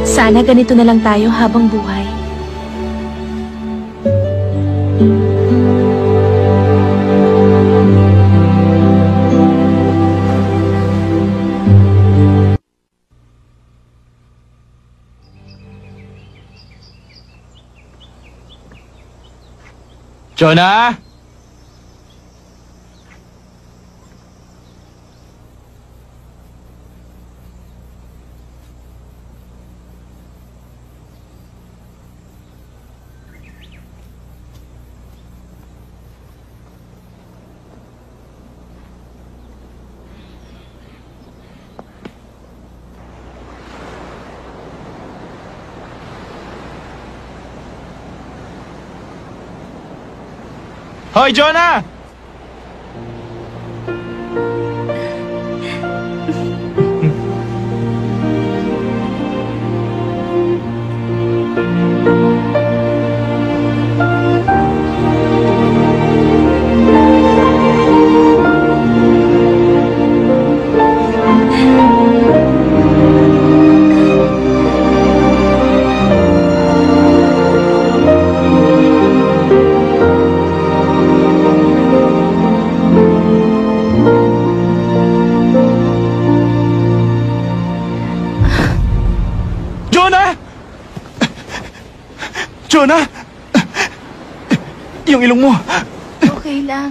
S6: Sana ganito na lang tayo habang buhay.
S2: Jonah! Hoy, Jonah! Jonah! Yung ilong mo.
S6: Okay lang.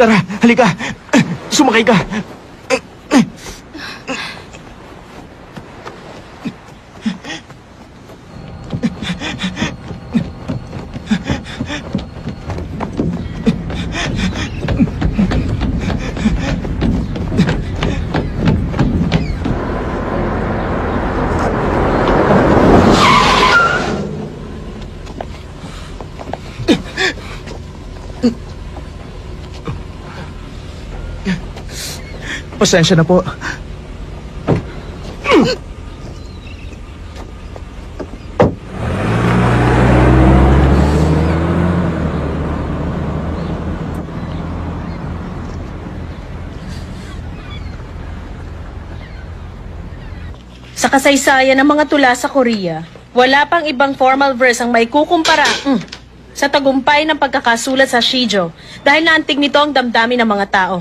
S2: Tara, halika. Sumakay ka. Pasensya na po.
S7: Sa kasaysayan ng mga tula sa Korea, wala pang ibang formal verse ang may kukumpara sa tagumpay ng pagkakasulat sa Shijo dahil naantig nito ang damdamin ng mga tao.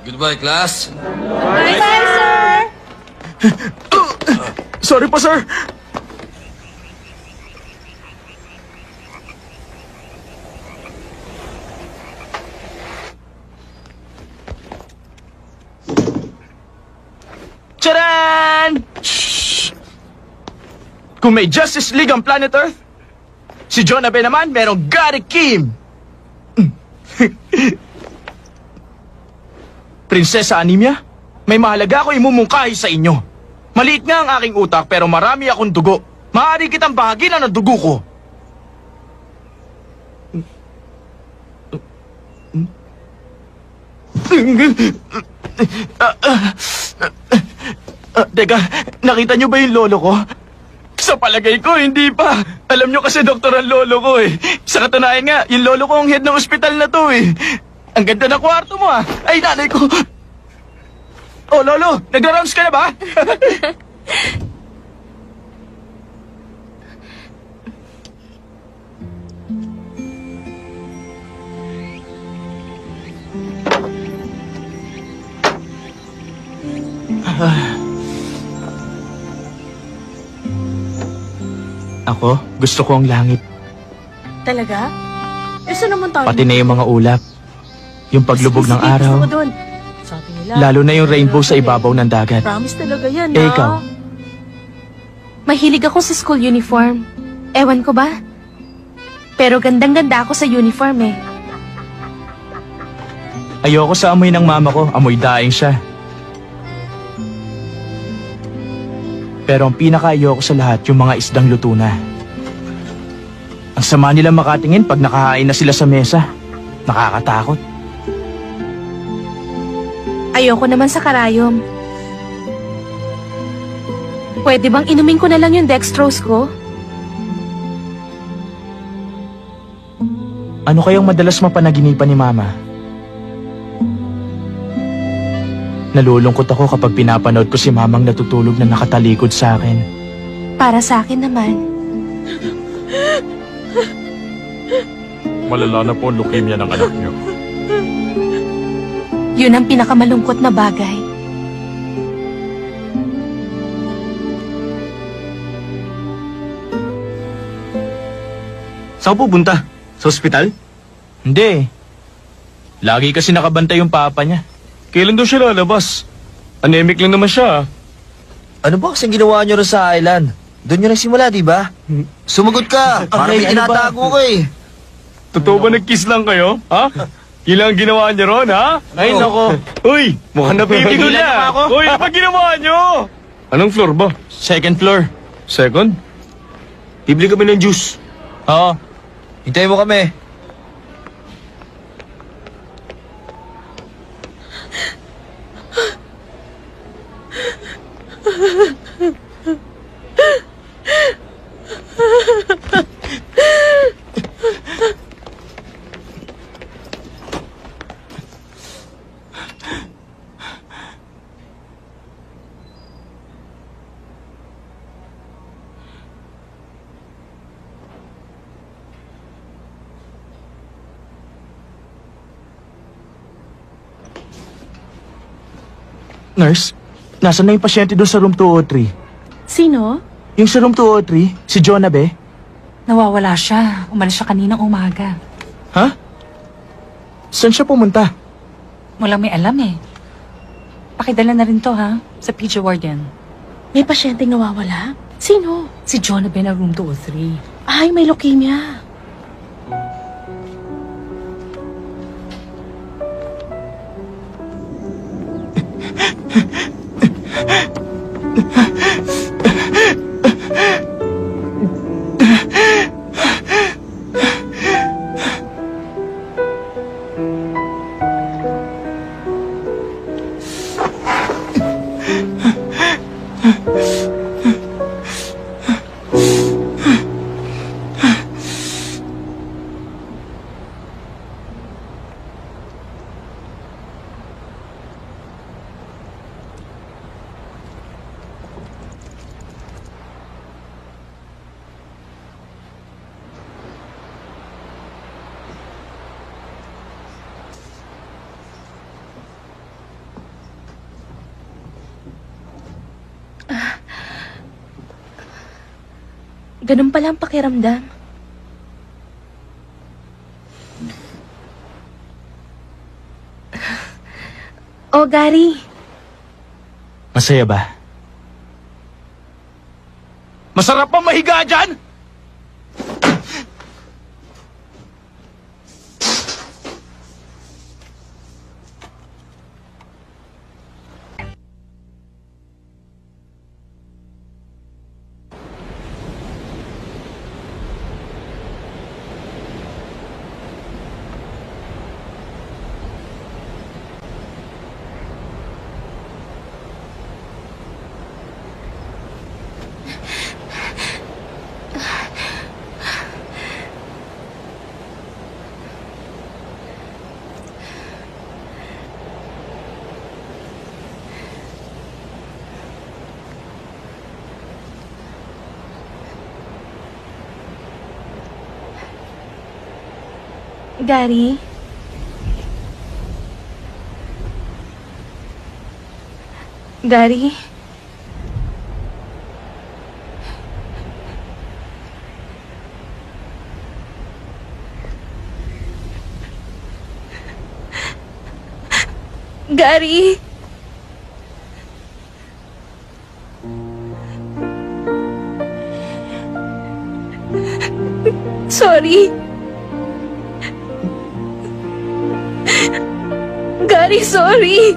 S5: Goodbye, class.
S6: Bye, sir!
S2: Sorry po, sir. Tcharan! Shhh! Kung may Justice League ang Planet Earth, si Jonah Ben naman merong Gary Kim. Prinsesa Anemia, may mahalaga ako imumungkahi sa inyo. Maliit nga ang aking utak pero marami akong dugo. Maaari kitang bahaginan ng dugo ko. Teka, nakita niyo ba yung lolo ko? Sa palagay ko, hindi pa. Alam niyo kasi doktor ang lolo ko eh. Sa katunayan nga, yung lolo ko ang head ng ospital na to eh. Ang ganda ng kwarto mo ah. Ay, nanay ko. Oh, lolo, nagra-rounds ka na ba? Ako, gusto ko ang langit.
S7: Talaga? Saan naman tayo?
S2: Pati na yung mga ulap. Yung paglubog ng
S7: Sige,
S2: araw.
S7: gusto ko dun. Sabi nila.
S2: Lalo na yung rainbow sa ibabaw ng dagat.
S7: Promise talaga yan,
S2: Eh, ikaw?
S6: Mahilig ako sa school uniform. Ewan ko ba? Pero gandang-ganda ako sa uniform eh.
S2: Ayoko sa amoy ng mama ko. Amoy daing siya. Pero ang pinaka-ayoko sa lahat, yung mga isdang luto na. Ang sama nila makatingin pag nakahain na sila sa mesa. Nakakatakot.
S6: Ayoko naman sa karayom. Pwede bang inumin ko na lang yung dextrose ko?
S2: Ano kayang madalas mapanaginipan ni mama? Nalulungkot ako kapag pinapanood ko si mamang natutulog na nakatalikod sa akin.
S6: Para sa akin naman.
S4: Malala na po ang leukemia ng anak niyo.
S6: Yun ang pinakamalungkot na bagay.
S4: Saan pupunta? Sa ospital?
S2: Hindi. Lagi kasi nakabantay yung papa niya.
S4: Kailan daw siya lalabas? Anemic lang naman siya.
S3: Ano ba kasing ginawa nyo rin sa island? Doon nyo nagsimula, di ba? Sumagot ka! Parang may
S2: ano ba?
S3: tinatago ko eh.
S4: Totoo ba nag-kiss lang kayo? Ha? Yun lang ang ginawa niyo ron, ha?
S2: Ay, nako.
S4: Uy! Mukhang napipigil
S2: Pigilan mo
S4: na!
S2: ako.
S4: Uy, ano ba ginawa niyo? Anong floor ba?
S2: Second floor.
S4: Second? Bibili kami ng juice.
S2: Oo.
S3: Hintayin mo kami.
S2: Nurse, nasan na yung pasyente doon sa room 203?
S7: Sino?
S2: Yung sa room 203, si Jonah be?
S8: Nawawala siya. Umalis siya kaninang umaga.
S2: Ha? Saan siya pumunta?
S8: Walang may alam eh. Pakidala na rin to ha, sa PG Warden.
S7: May pasyenteng nawawala? Sino?
S8: Si John na na room 203.
S7: Ay, may leukemia.
S6: Ganun pala ang pakiramdam. Oh, Gary.
S2: Masaya ba? Masarap pa mahiga dyan?
S6: Gary? Gary? Gary? Sorry. Gary, sorry.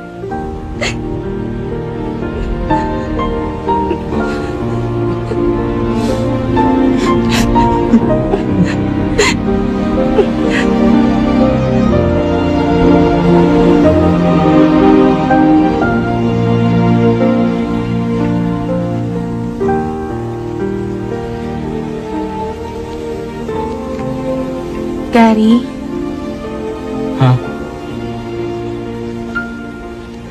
S6: Gary?
S2: Ha?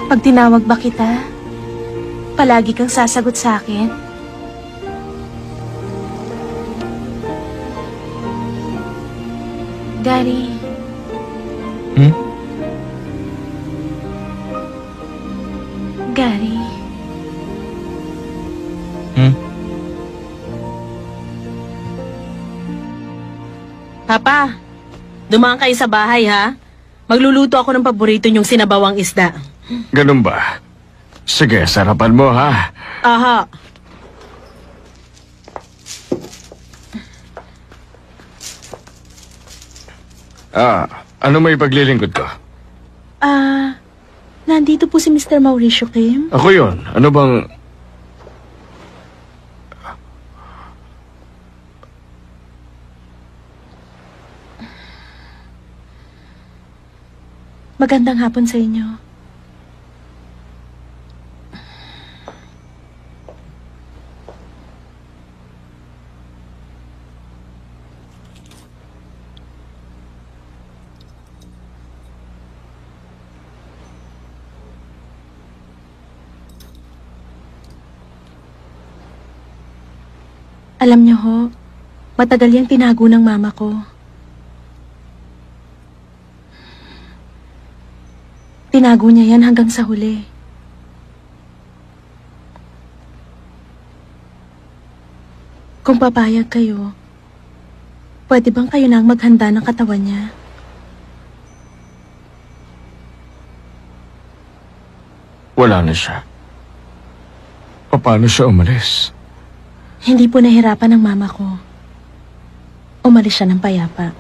S6: Pag tinawag ba kita, palagi kang sasagot sa akin? Gary?
S2: Hmm?
S6: Gary?
S2: Hmm?
S7: Papa, dumaan kayo sa bahay, ha? Magluluto ako ng paborito niyong sinabawang isda.
S4: Ganun ba? Sige, sarapan mo, ha?
S7: Aha.
S4: Ano may paglilingkod ko?
S6: Nandito po si Mr. Mauricio Kim.
S4: Ako yun. Ano bang...
S6: Magandang hapon sa inyo. Alam niyo ho, matagal yang tinago ng mama ko. Tinago niya yan hanggang sa huli. Kung papayag kayo, pwede bang kayo na ang maghanda ng katawan niya?
S4: Wala na siya. Paano siya umalis?
S6: Hindi po nahirapan ng mama ko. Umalis siya ng payapa.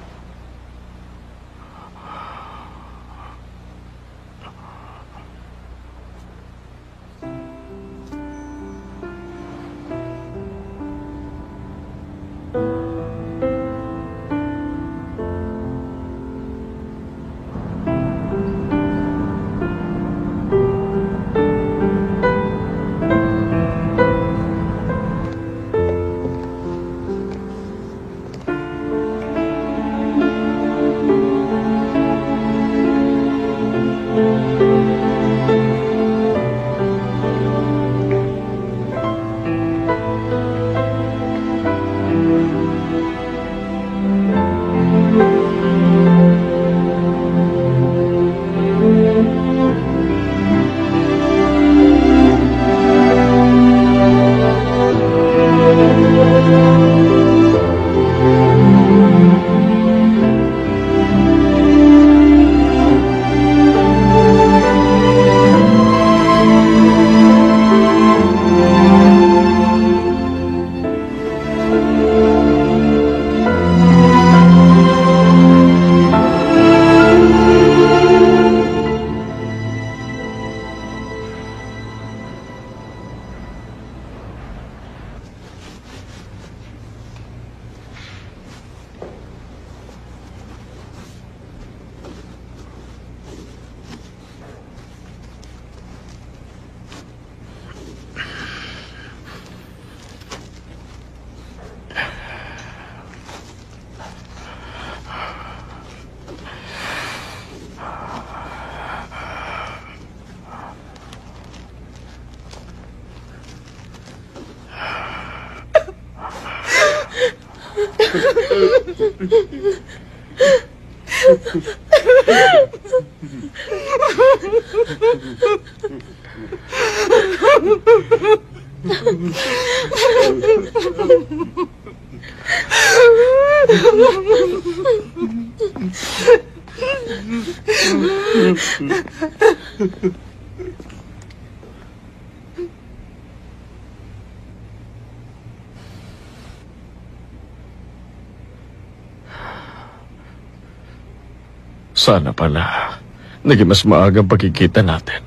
S4: Sana pala naging mas maagang pagkikita natin.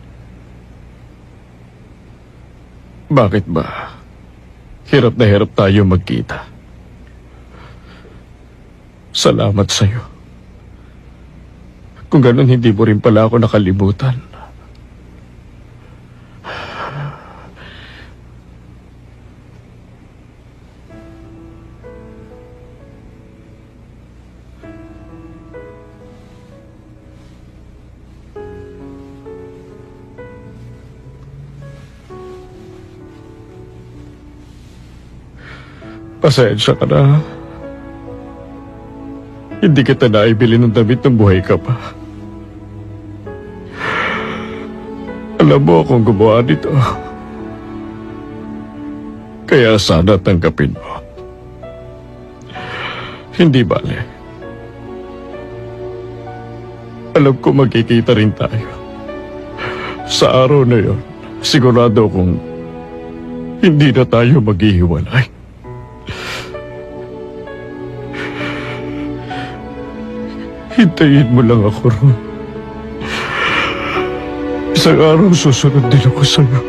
S4: Bakit ba hirap na hirap tayo magkita? Salamat sa'yo. Kung ganun, hindi mo rin pala ako nakalimutan. Pasensya ka na. Hindi kita naibili ng damit ng buhay ka pa. Alam mo akong gumawa nito. Kaya sana tanggapin mo. Hindi bale. Alam ko magkikita rin tayo. Sa araw na yon, sigurado kong hindi na tayo maghihiwalay. Hintayin mo lang ako ron. Isang araw susunod din ako sa'yo.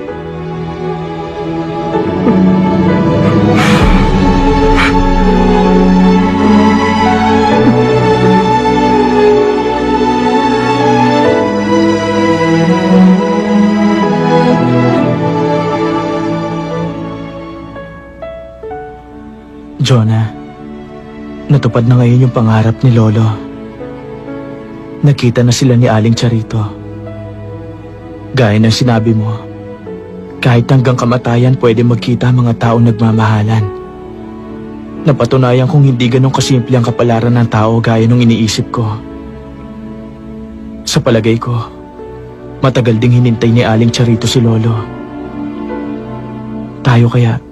S2: Jonah, natupad na ngayon yung pangarap ni Lolo. Nakita na sila ni Aling Charito. Gaya ng sinabi mo, kahit hanggang kamatayan pwede magkita mga taong nagmamahalan. Napatunayan kong hindi ganun kasimple ang kapalaran ng tao gaya nung iniisip ko. Sa palagay ko, matagal ding hinintay ni Aling Charito si Lolo. Tayo kaya,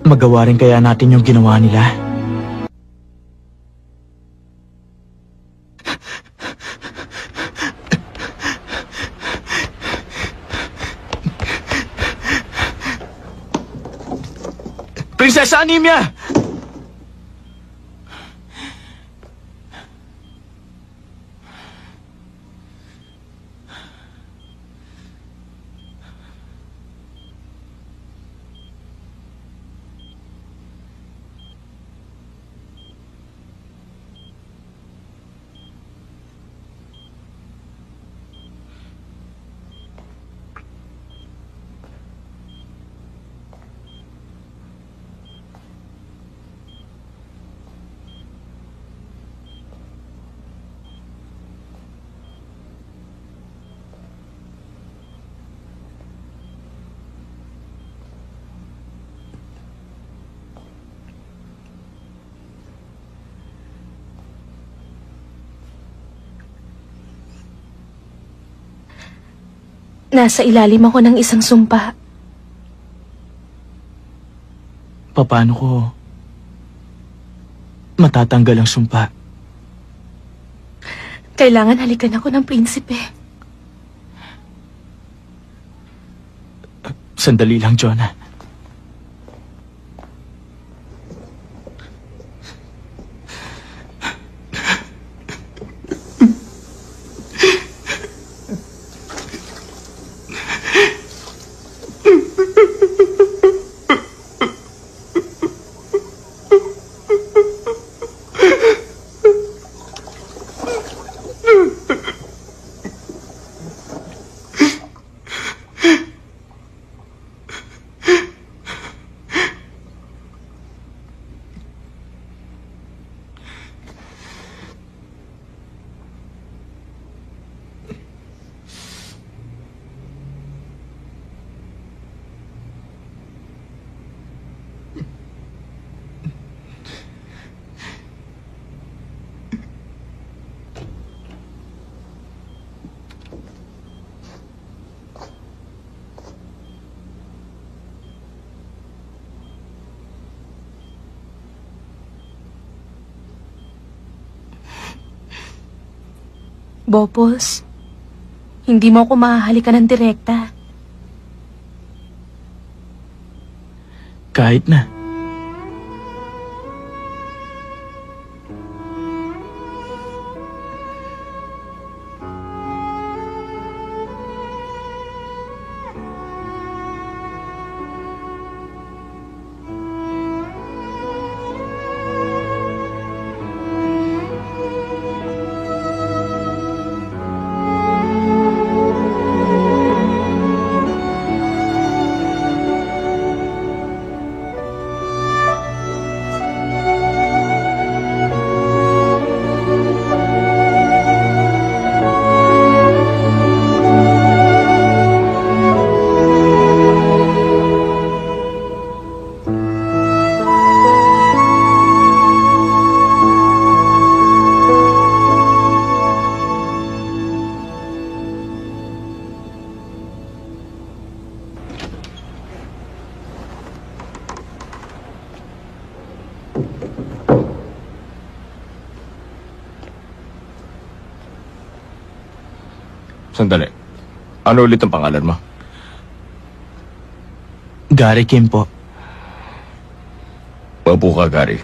S2: magawa rin kaya natin yung ginawa nila? Prinsesa Anemia!
S6: Nasa ilalim ako ng isang sumpa.
S2: Paano ko matatanggal ang sumpa?
S6: Kailangan halikan ako ng prinsipe.
S2: Sandali lang, Jonah.
S6: Bopos, hindi mo ako mahahalikan ng direkta.
S2: Kahit na.
S4: Sandali. Ano ulit ang pangalan mo?
S2: Gary Kim po.
S4: Mabu ka, Gary.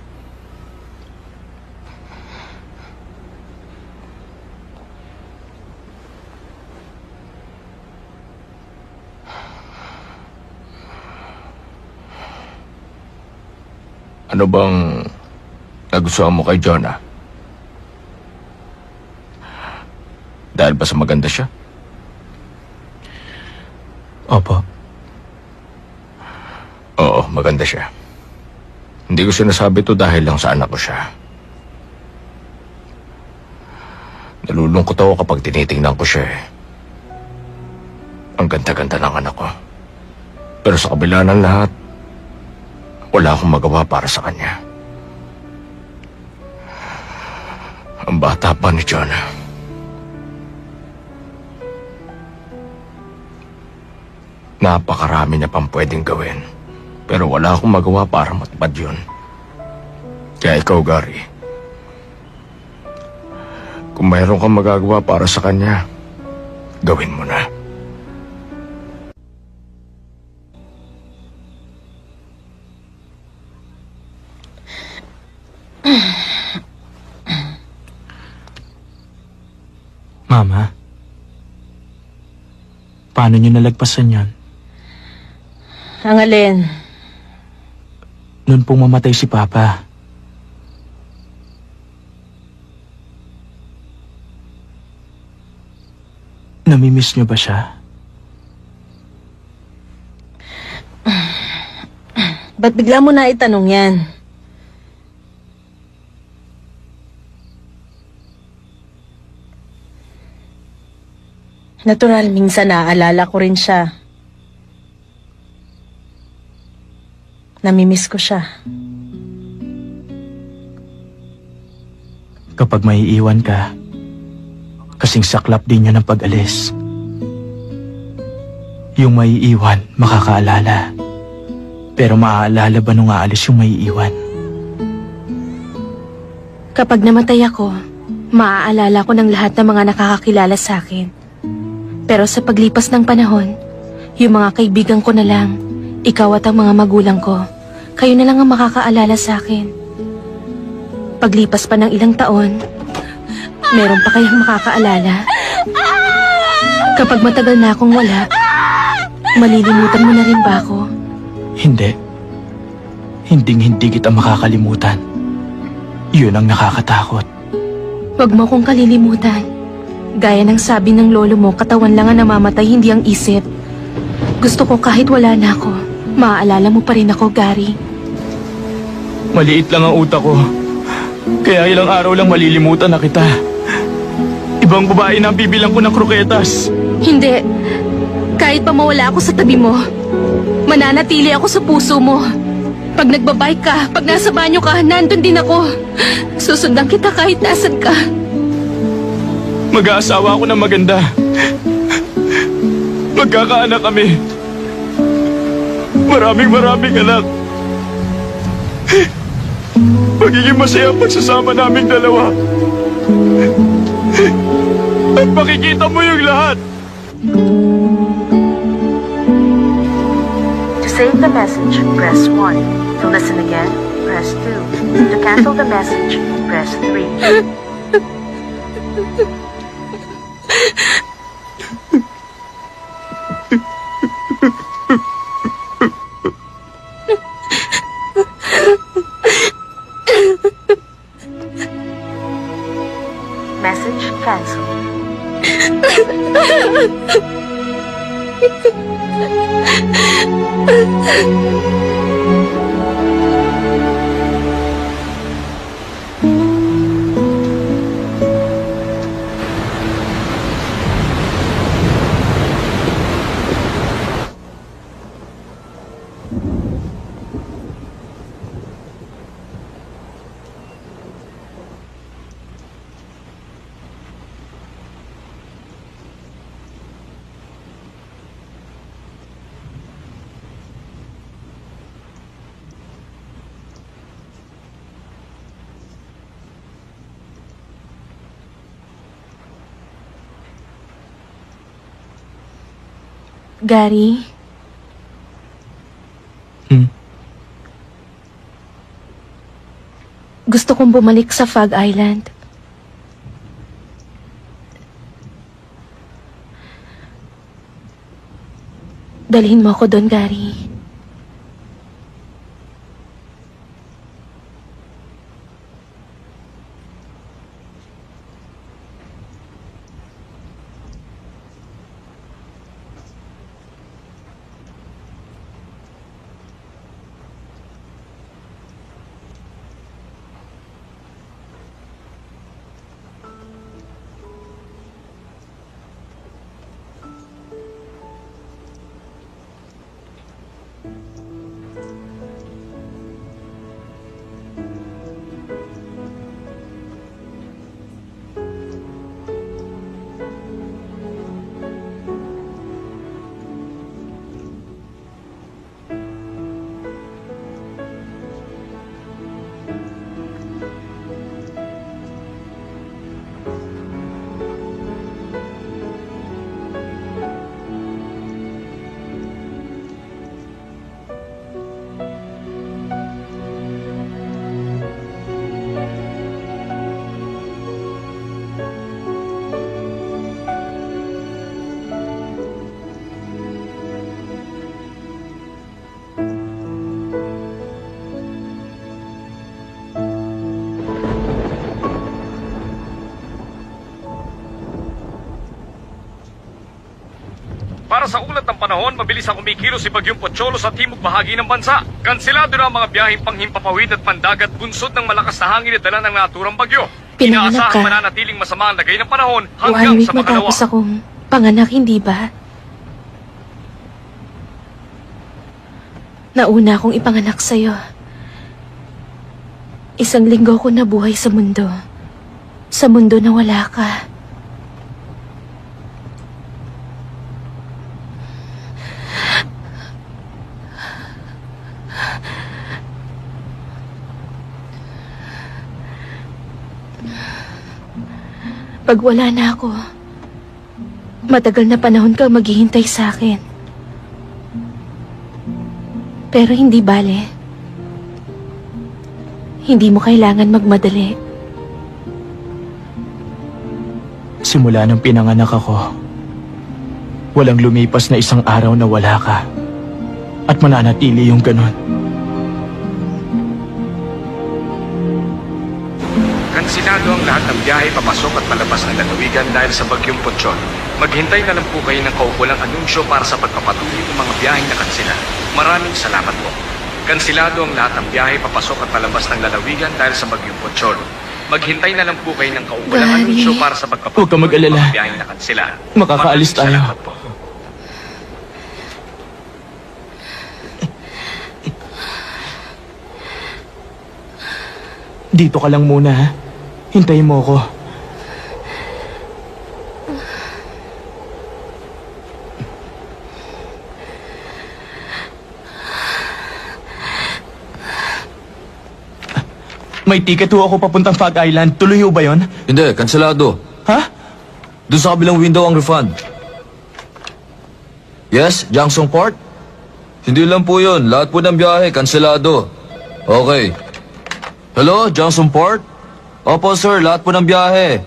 S4: Ano bang nagustuhan mo kay Jonah? Dahil ba sa maganda siya?
S2: Opo.
S4: Oo, maganda siya. Hindi ko sinasabi to dahil lang sa anak ko siya. Nalulungkot ako kapag tinitingnan ko siya eh. Ang ganda-ganda ng anak ko. Pero sa kabila ng lahat, wala akong magawa para sa kanya. Ang bata pa ni Jonah. Napakarami na pang pwedeng gawin. Pero wala akong magawa para matupad yun. Kaya ikaw, Gary, kung mayroon kang magagawa para sa kanya, gawin mo na.
S2: Mama, paano niyo nalagpasan yan?
S7: Ang alin?
S2: Noon pong mamatay si Papa. Namimiss niyo ba siya?
S7: Ba't bigla mo na itanong yan? Natural, minsan naaalala ko rin siya. Namimiss ko siya.
S2: Kapag maiiwan ka, kasing saklap din yun ng pag-alis. Yung maiiwan, makakaalala. Pero maaalala ba nung aalis yung maiiwan?
S6: Kapag namatay ako, maaalala ko ng lahat ng mga nakakakilala sa akin. Pero sa paglipas ng panahon, yung mga kaibigan ko na lang, ikaw at ang mga magulang ko, kayo na lang ang makakaalala sa akin. Paglipas pa ng ilang taon, meron pa kayang makakaalala? Kapag matagal na akong wala, malilimutan mo na rin ba ako?
S2: Hindi. Hinding-hindi kita makakalimutan. Yun ang nakakatakot.
S6: Huwag mo akong kalilimutan. Gaya ng sabi ng lolo mo, katawan lang ang namamatay, hindi ang isip. Gusto ko kahit wala na ako, maaalala mo pa rin ako, Gary.
S2: Maliit lang ang utak ko. Kaya ilang araw lang malilimutan na kita. Ibang babae na ang bibilang ko ng kroketas.
S6: Hindi. Kahit pa mawala ako sa tabi mo, mananatili ako sa puso mo. Pag nagbabike ka, pag nasa banyo ka, nandun din ako. Susundan kita kahit nasan ka.
S2: Mag-aasawa ako ng maganda. Magkakaanak kami. Maraming anak. Magiging masaya ang pagsasama naming dalawa.
S4: At makikita mo yung lahat.
S7: To save the message, press 1. To listen again, press 2. To cancel the message, press 3. Message cancelled.
S6: Gary? Gusto kong bumalik sa Fog Island. Dalhin mo ako doon, Gary.
S4: Para sa ulat ng panahon, mabilis ang kumikilos si Bagyong Pocholo sa timog bahagi ng bansa. Kansilado na ang mga biyaheng panghimpapawid at pandagat bunsod ng malakas na hangin at dala ng naturang bagyo.
S6: Pinanganak ka.
S4: Inaasahang mananatiling masama ang lagay ng panahon
S6: 1
S4: hanggang
S6: week
S4: sa makalawa.
S6: matapos akong panganak, hindi ba? Nauna akong ipanganak sa'yo. 1 linggo ko nabuhay sa mundo. Sa mundo na wala ka. Pag wala na ako, matagal na panahon kang maghihintay sa akin. Pero hindi bale. Hindi mo kailangan magmadali.
S2: Simula nang pinanganak ako, walang lumipas na 1 araw na wala ka. At mananatili yung ganun.
S4: Kansilado ang lahat ng biyahe papasok at palabas ng lalawigan dahil sa Bagyong Pocholo. Maghintay na lang po kayo ng kaukulang anunsyo para sa pagpapatuloy ng mga biyaheng nakansila. Maraming salamat po. Kansilado ang lahat ng biyahe papasok at palabas ng lalawigan dahil sa Bagyong Pocholo. Maghintay na lang po kayo ng kaukulang
S6: Gary.
S4: anunsyo para sa pagpapatuloy
S2: Huwag ka mag-alala.
S4: ng mga biyaheng nakansila.
S2: Makakaalis
S4: Maraming
S2: tayo.
S4: salamat po.
S2: Dito ka lang muna, ha? Hintayin mo ako. May ticket ho ako papuntang Fog Island. Tuloy ho ba yon?
S5: Hindi, kanselado.
S2: Ha?
S5: Doon sa kabilang window ang refund. Yes, Jangsong Port? Hindi lang po yun. Lahat po ng biyahe, kanselado. Okay. Hello, Jangsong Port? Opo, sir. Lahat po ng biyahe.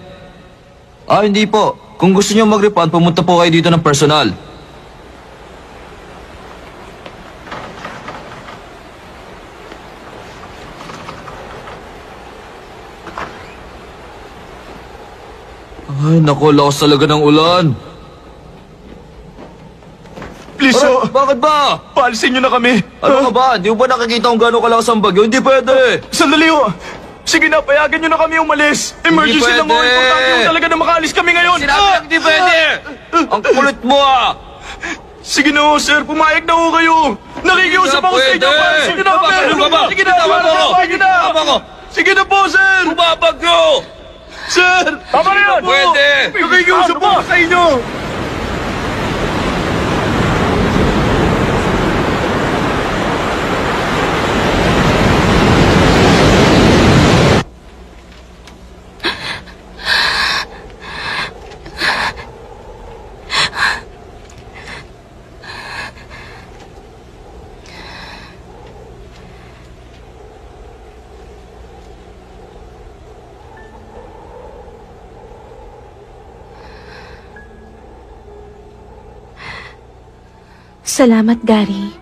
S5: Hindi po. Kung gusto niyo mag-refund, pumunta po kayo dito ng personal. Ay, naku, lakas talaga ng ulan.
S4: Please,
S5: Bakit ba?
S4: paalisin nyo na kami.
S5: Ano ka ba? Di mo ba nakikita kung gano'ng kalakas ang bagyo? Hindi pwede.
S4: Sandali ho. Sige na, payagan nyo na kami umalis. Emergency lang ho.
S5: pwede.
S4: Importante ho talaga na makaalis kami ngayon.
S5: Sinabi lang hindi pwede. Ang kulit mo
S4: Sige na ho, sir. Pumayag na ho kayo. Nakikiusap ako sa inyo. Paalisin nyo na kami.
S5: Ano ka ba?
S4: Sige na,
S5: Tama mo ako.
S4: sige na.
S5: Tama ko.
S4: Sige na po, sir.
S5: Bumabagyo.
S4: Sir. Tama na yan.
S5: Pwede.
S4: Nakikiusap ako sa inyo.
S6: Salamat, Gary.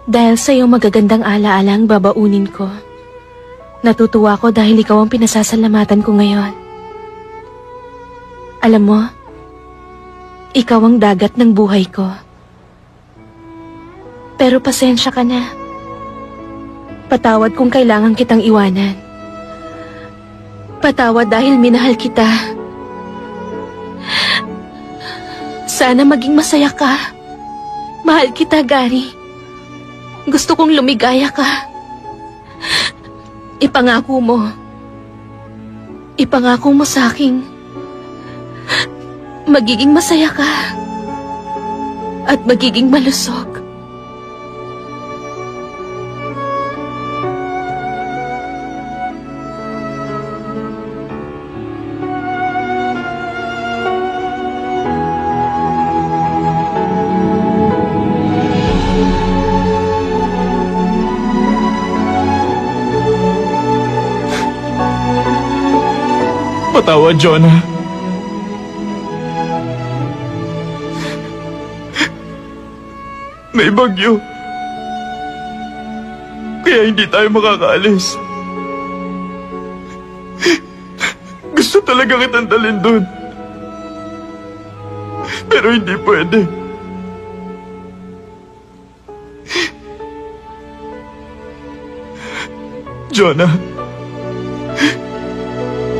S6: Dahil sa iyong magagandang alaala ang babaunin ko. Natutuwa ko dahil ikaw ang pinasasalamatan ko ngayon. Alam mo, ikaw ang dagat ng buhay ko. Pero pasensya ka na. Patawad kung kailangan kitang iwanan. Patawad dahil minahal kita. Sana maging masaya ka. Mahal kita, Gary. Gusto kong lumigaya ka. Ipangako mo sa akin, magiging masaya ka at magiging malusog.
S2: Patawad, Jonah.
S4: May bagyo. Kaya hindi tayo makakaalis. Gusto talaga kitang dalhin dun. Pero hindi pwede. Jonah,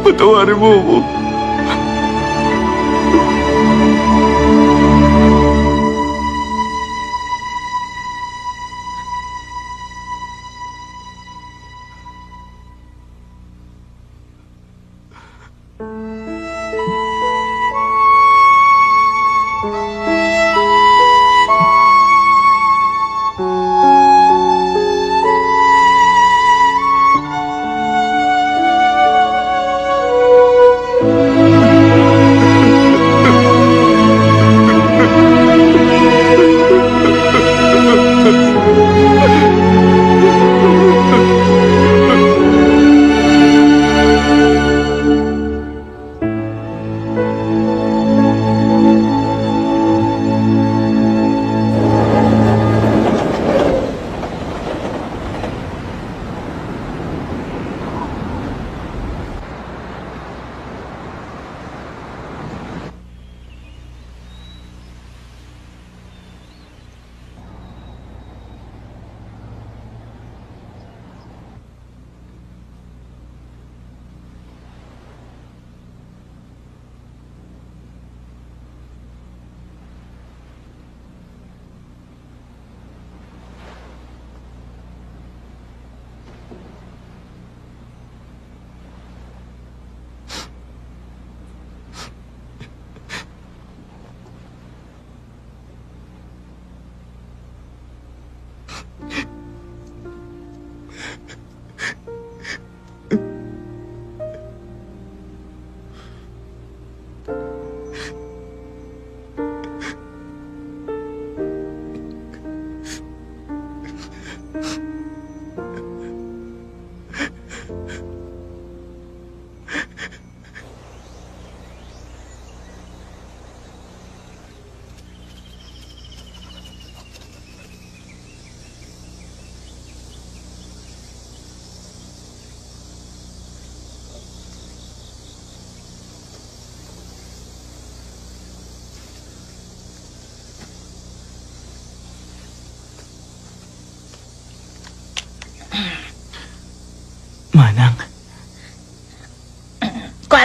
S4: patawarin mo ako.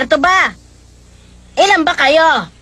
S1: kwarto ba? Ilan ba kayo?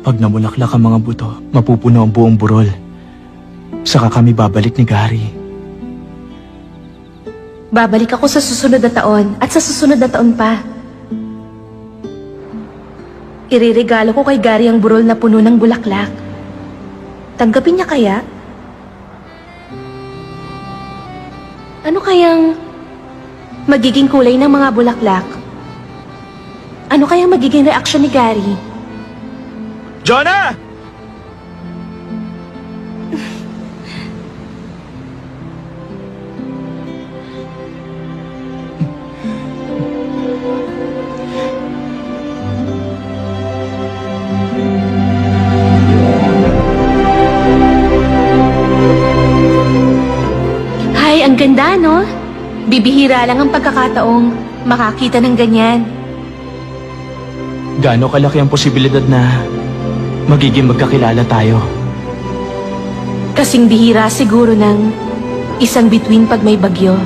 S2: Pag namulaklak ang mga buto, mapupuno ang buong burol. Saka kami babalik ni Gary.
S6: Babalik ako sa susunod na taon at sa susunod na taon pa. Ireregalo ko kay Gary ang burol na puno ng bulaklak. Tanggapin niya kaya? Ano kayang magiging kulay ng mga bulaklak? Ano kayang magiging reaksyon ni Gary?
S2: Jonah!
S6: Hay, ang ganda, no? Bibihira lang ang pagkakataong makakita ng ganyan.
S2: Gaano kalaki ang posibilidad na magiging magkakilala tayo?
S6: Kasing bihira siguro ng isang bituin pag may bagyo.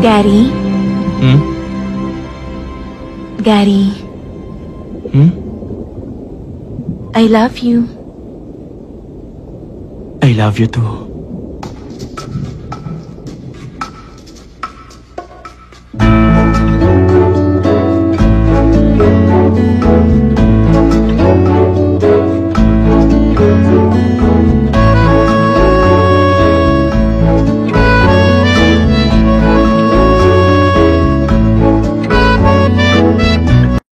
S6: Gary? Gary? I love you.
S2: I love you too.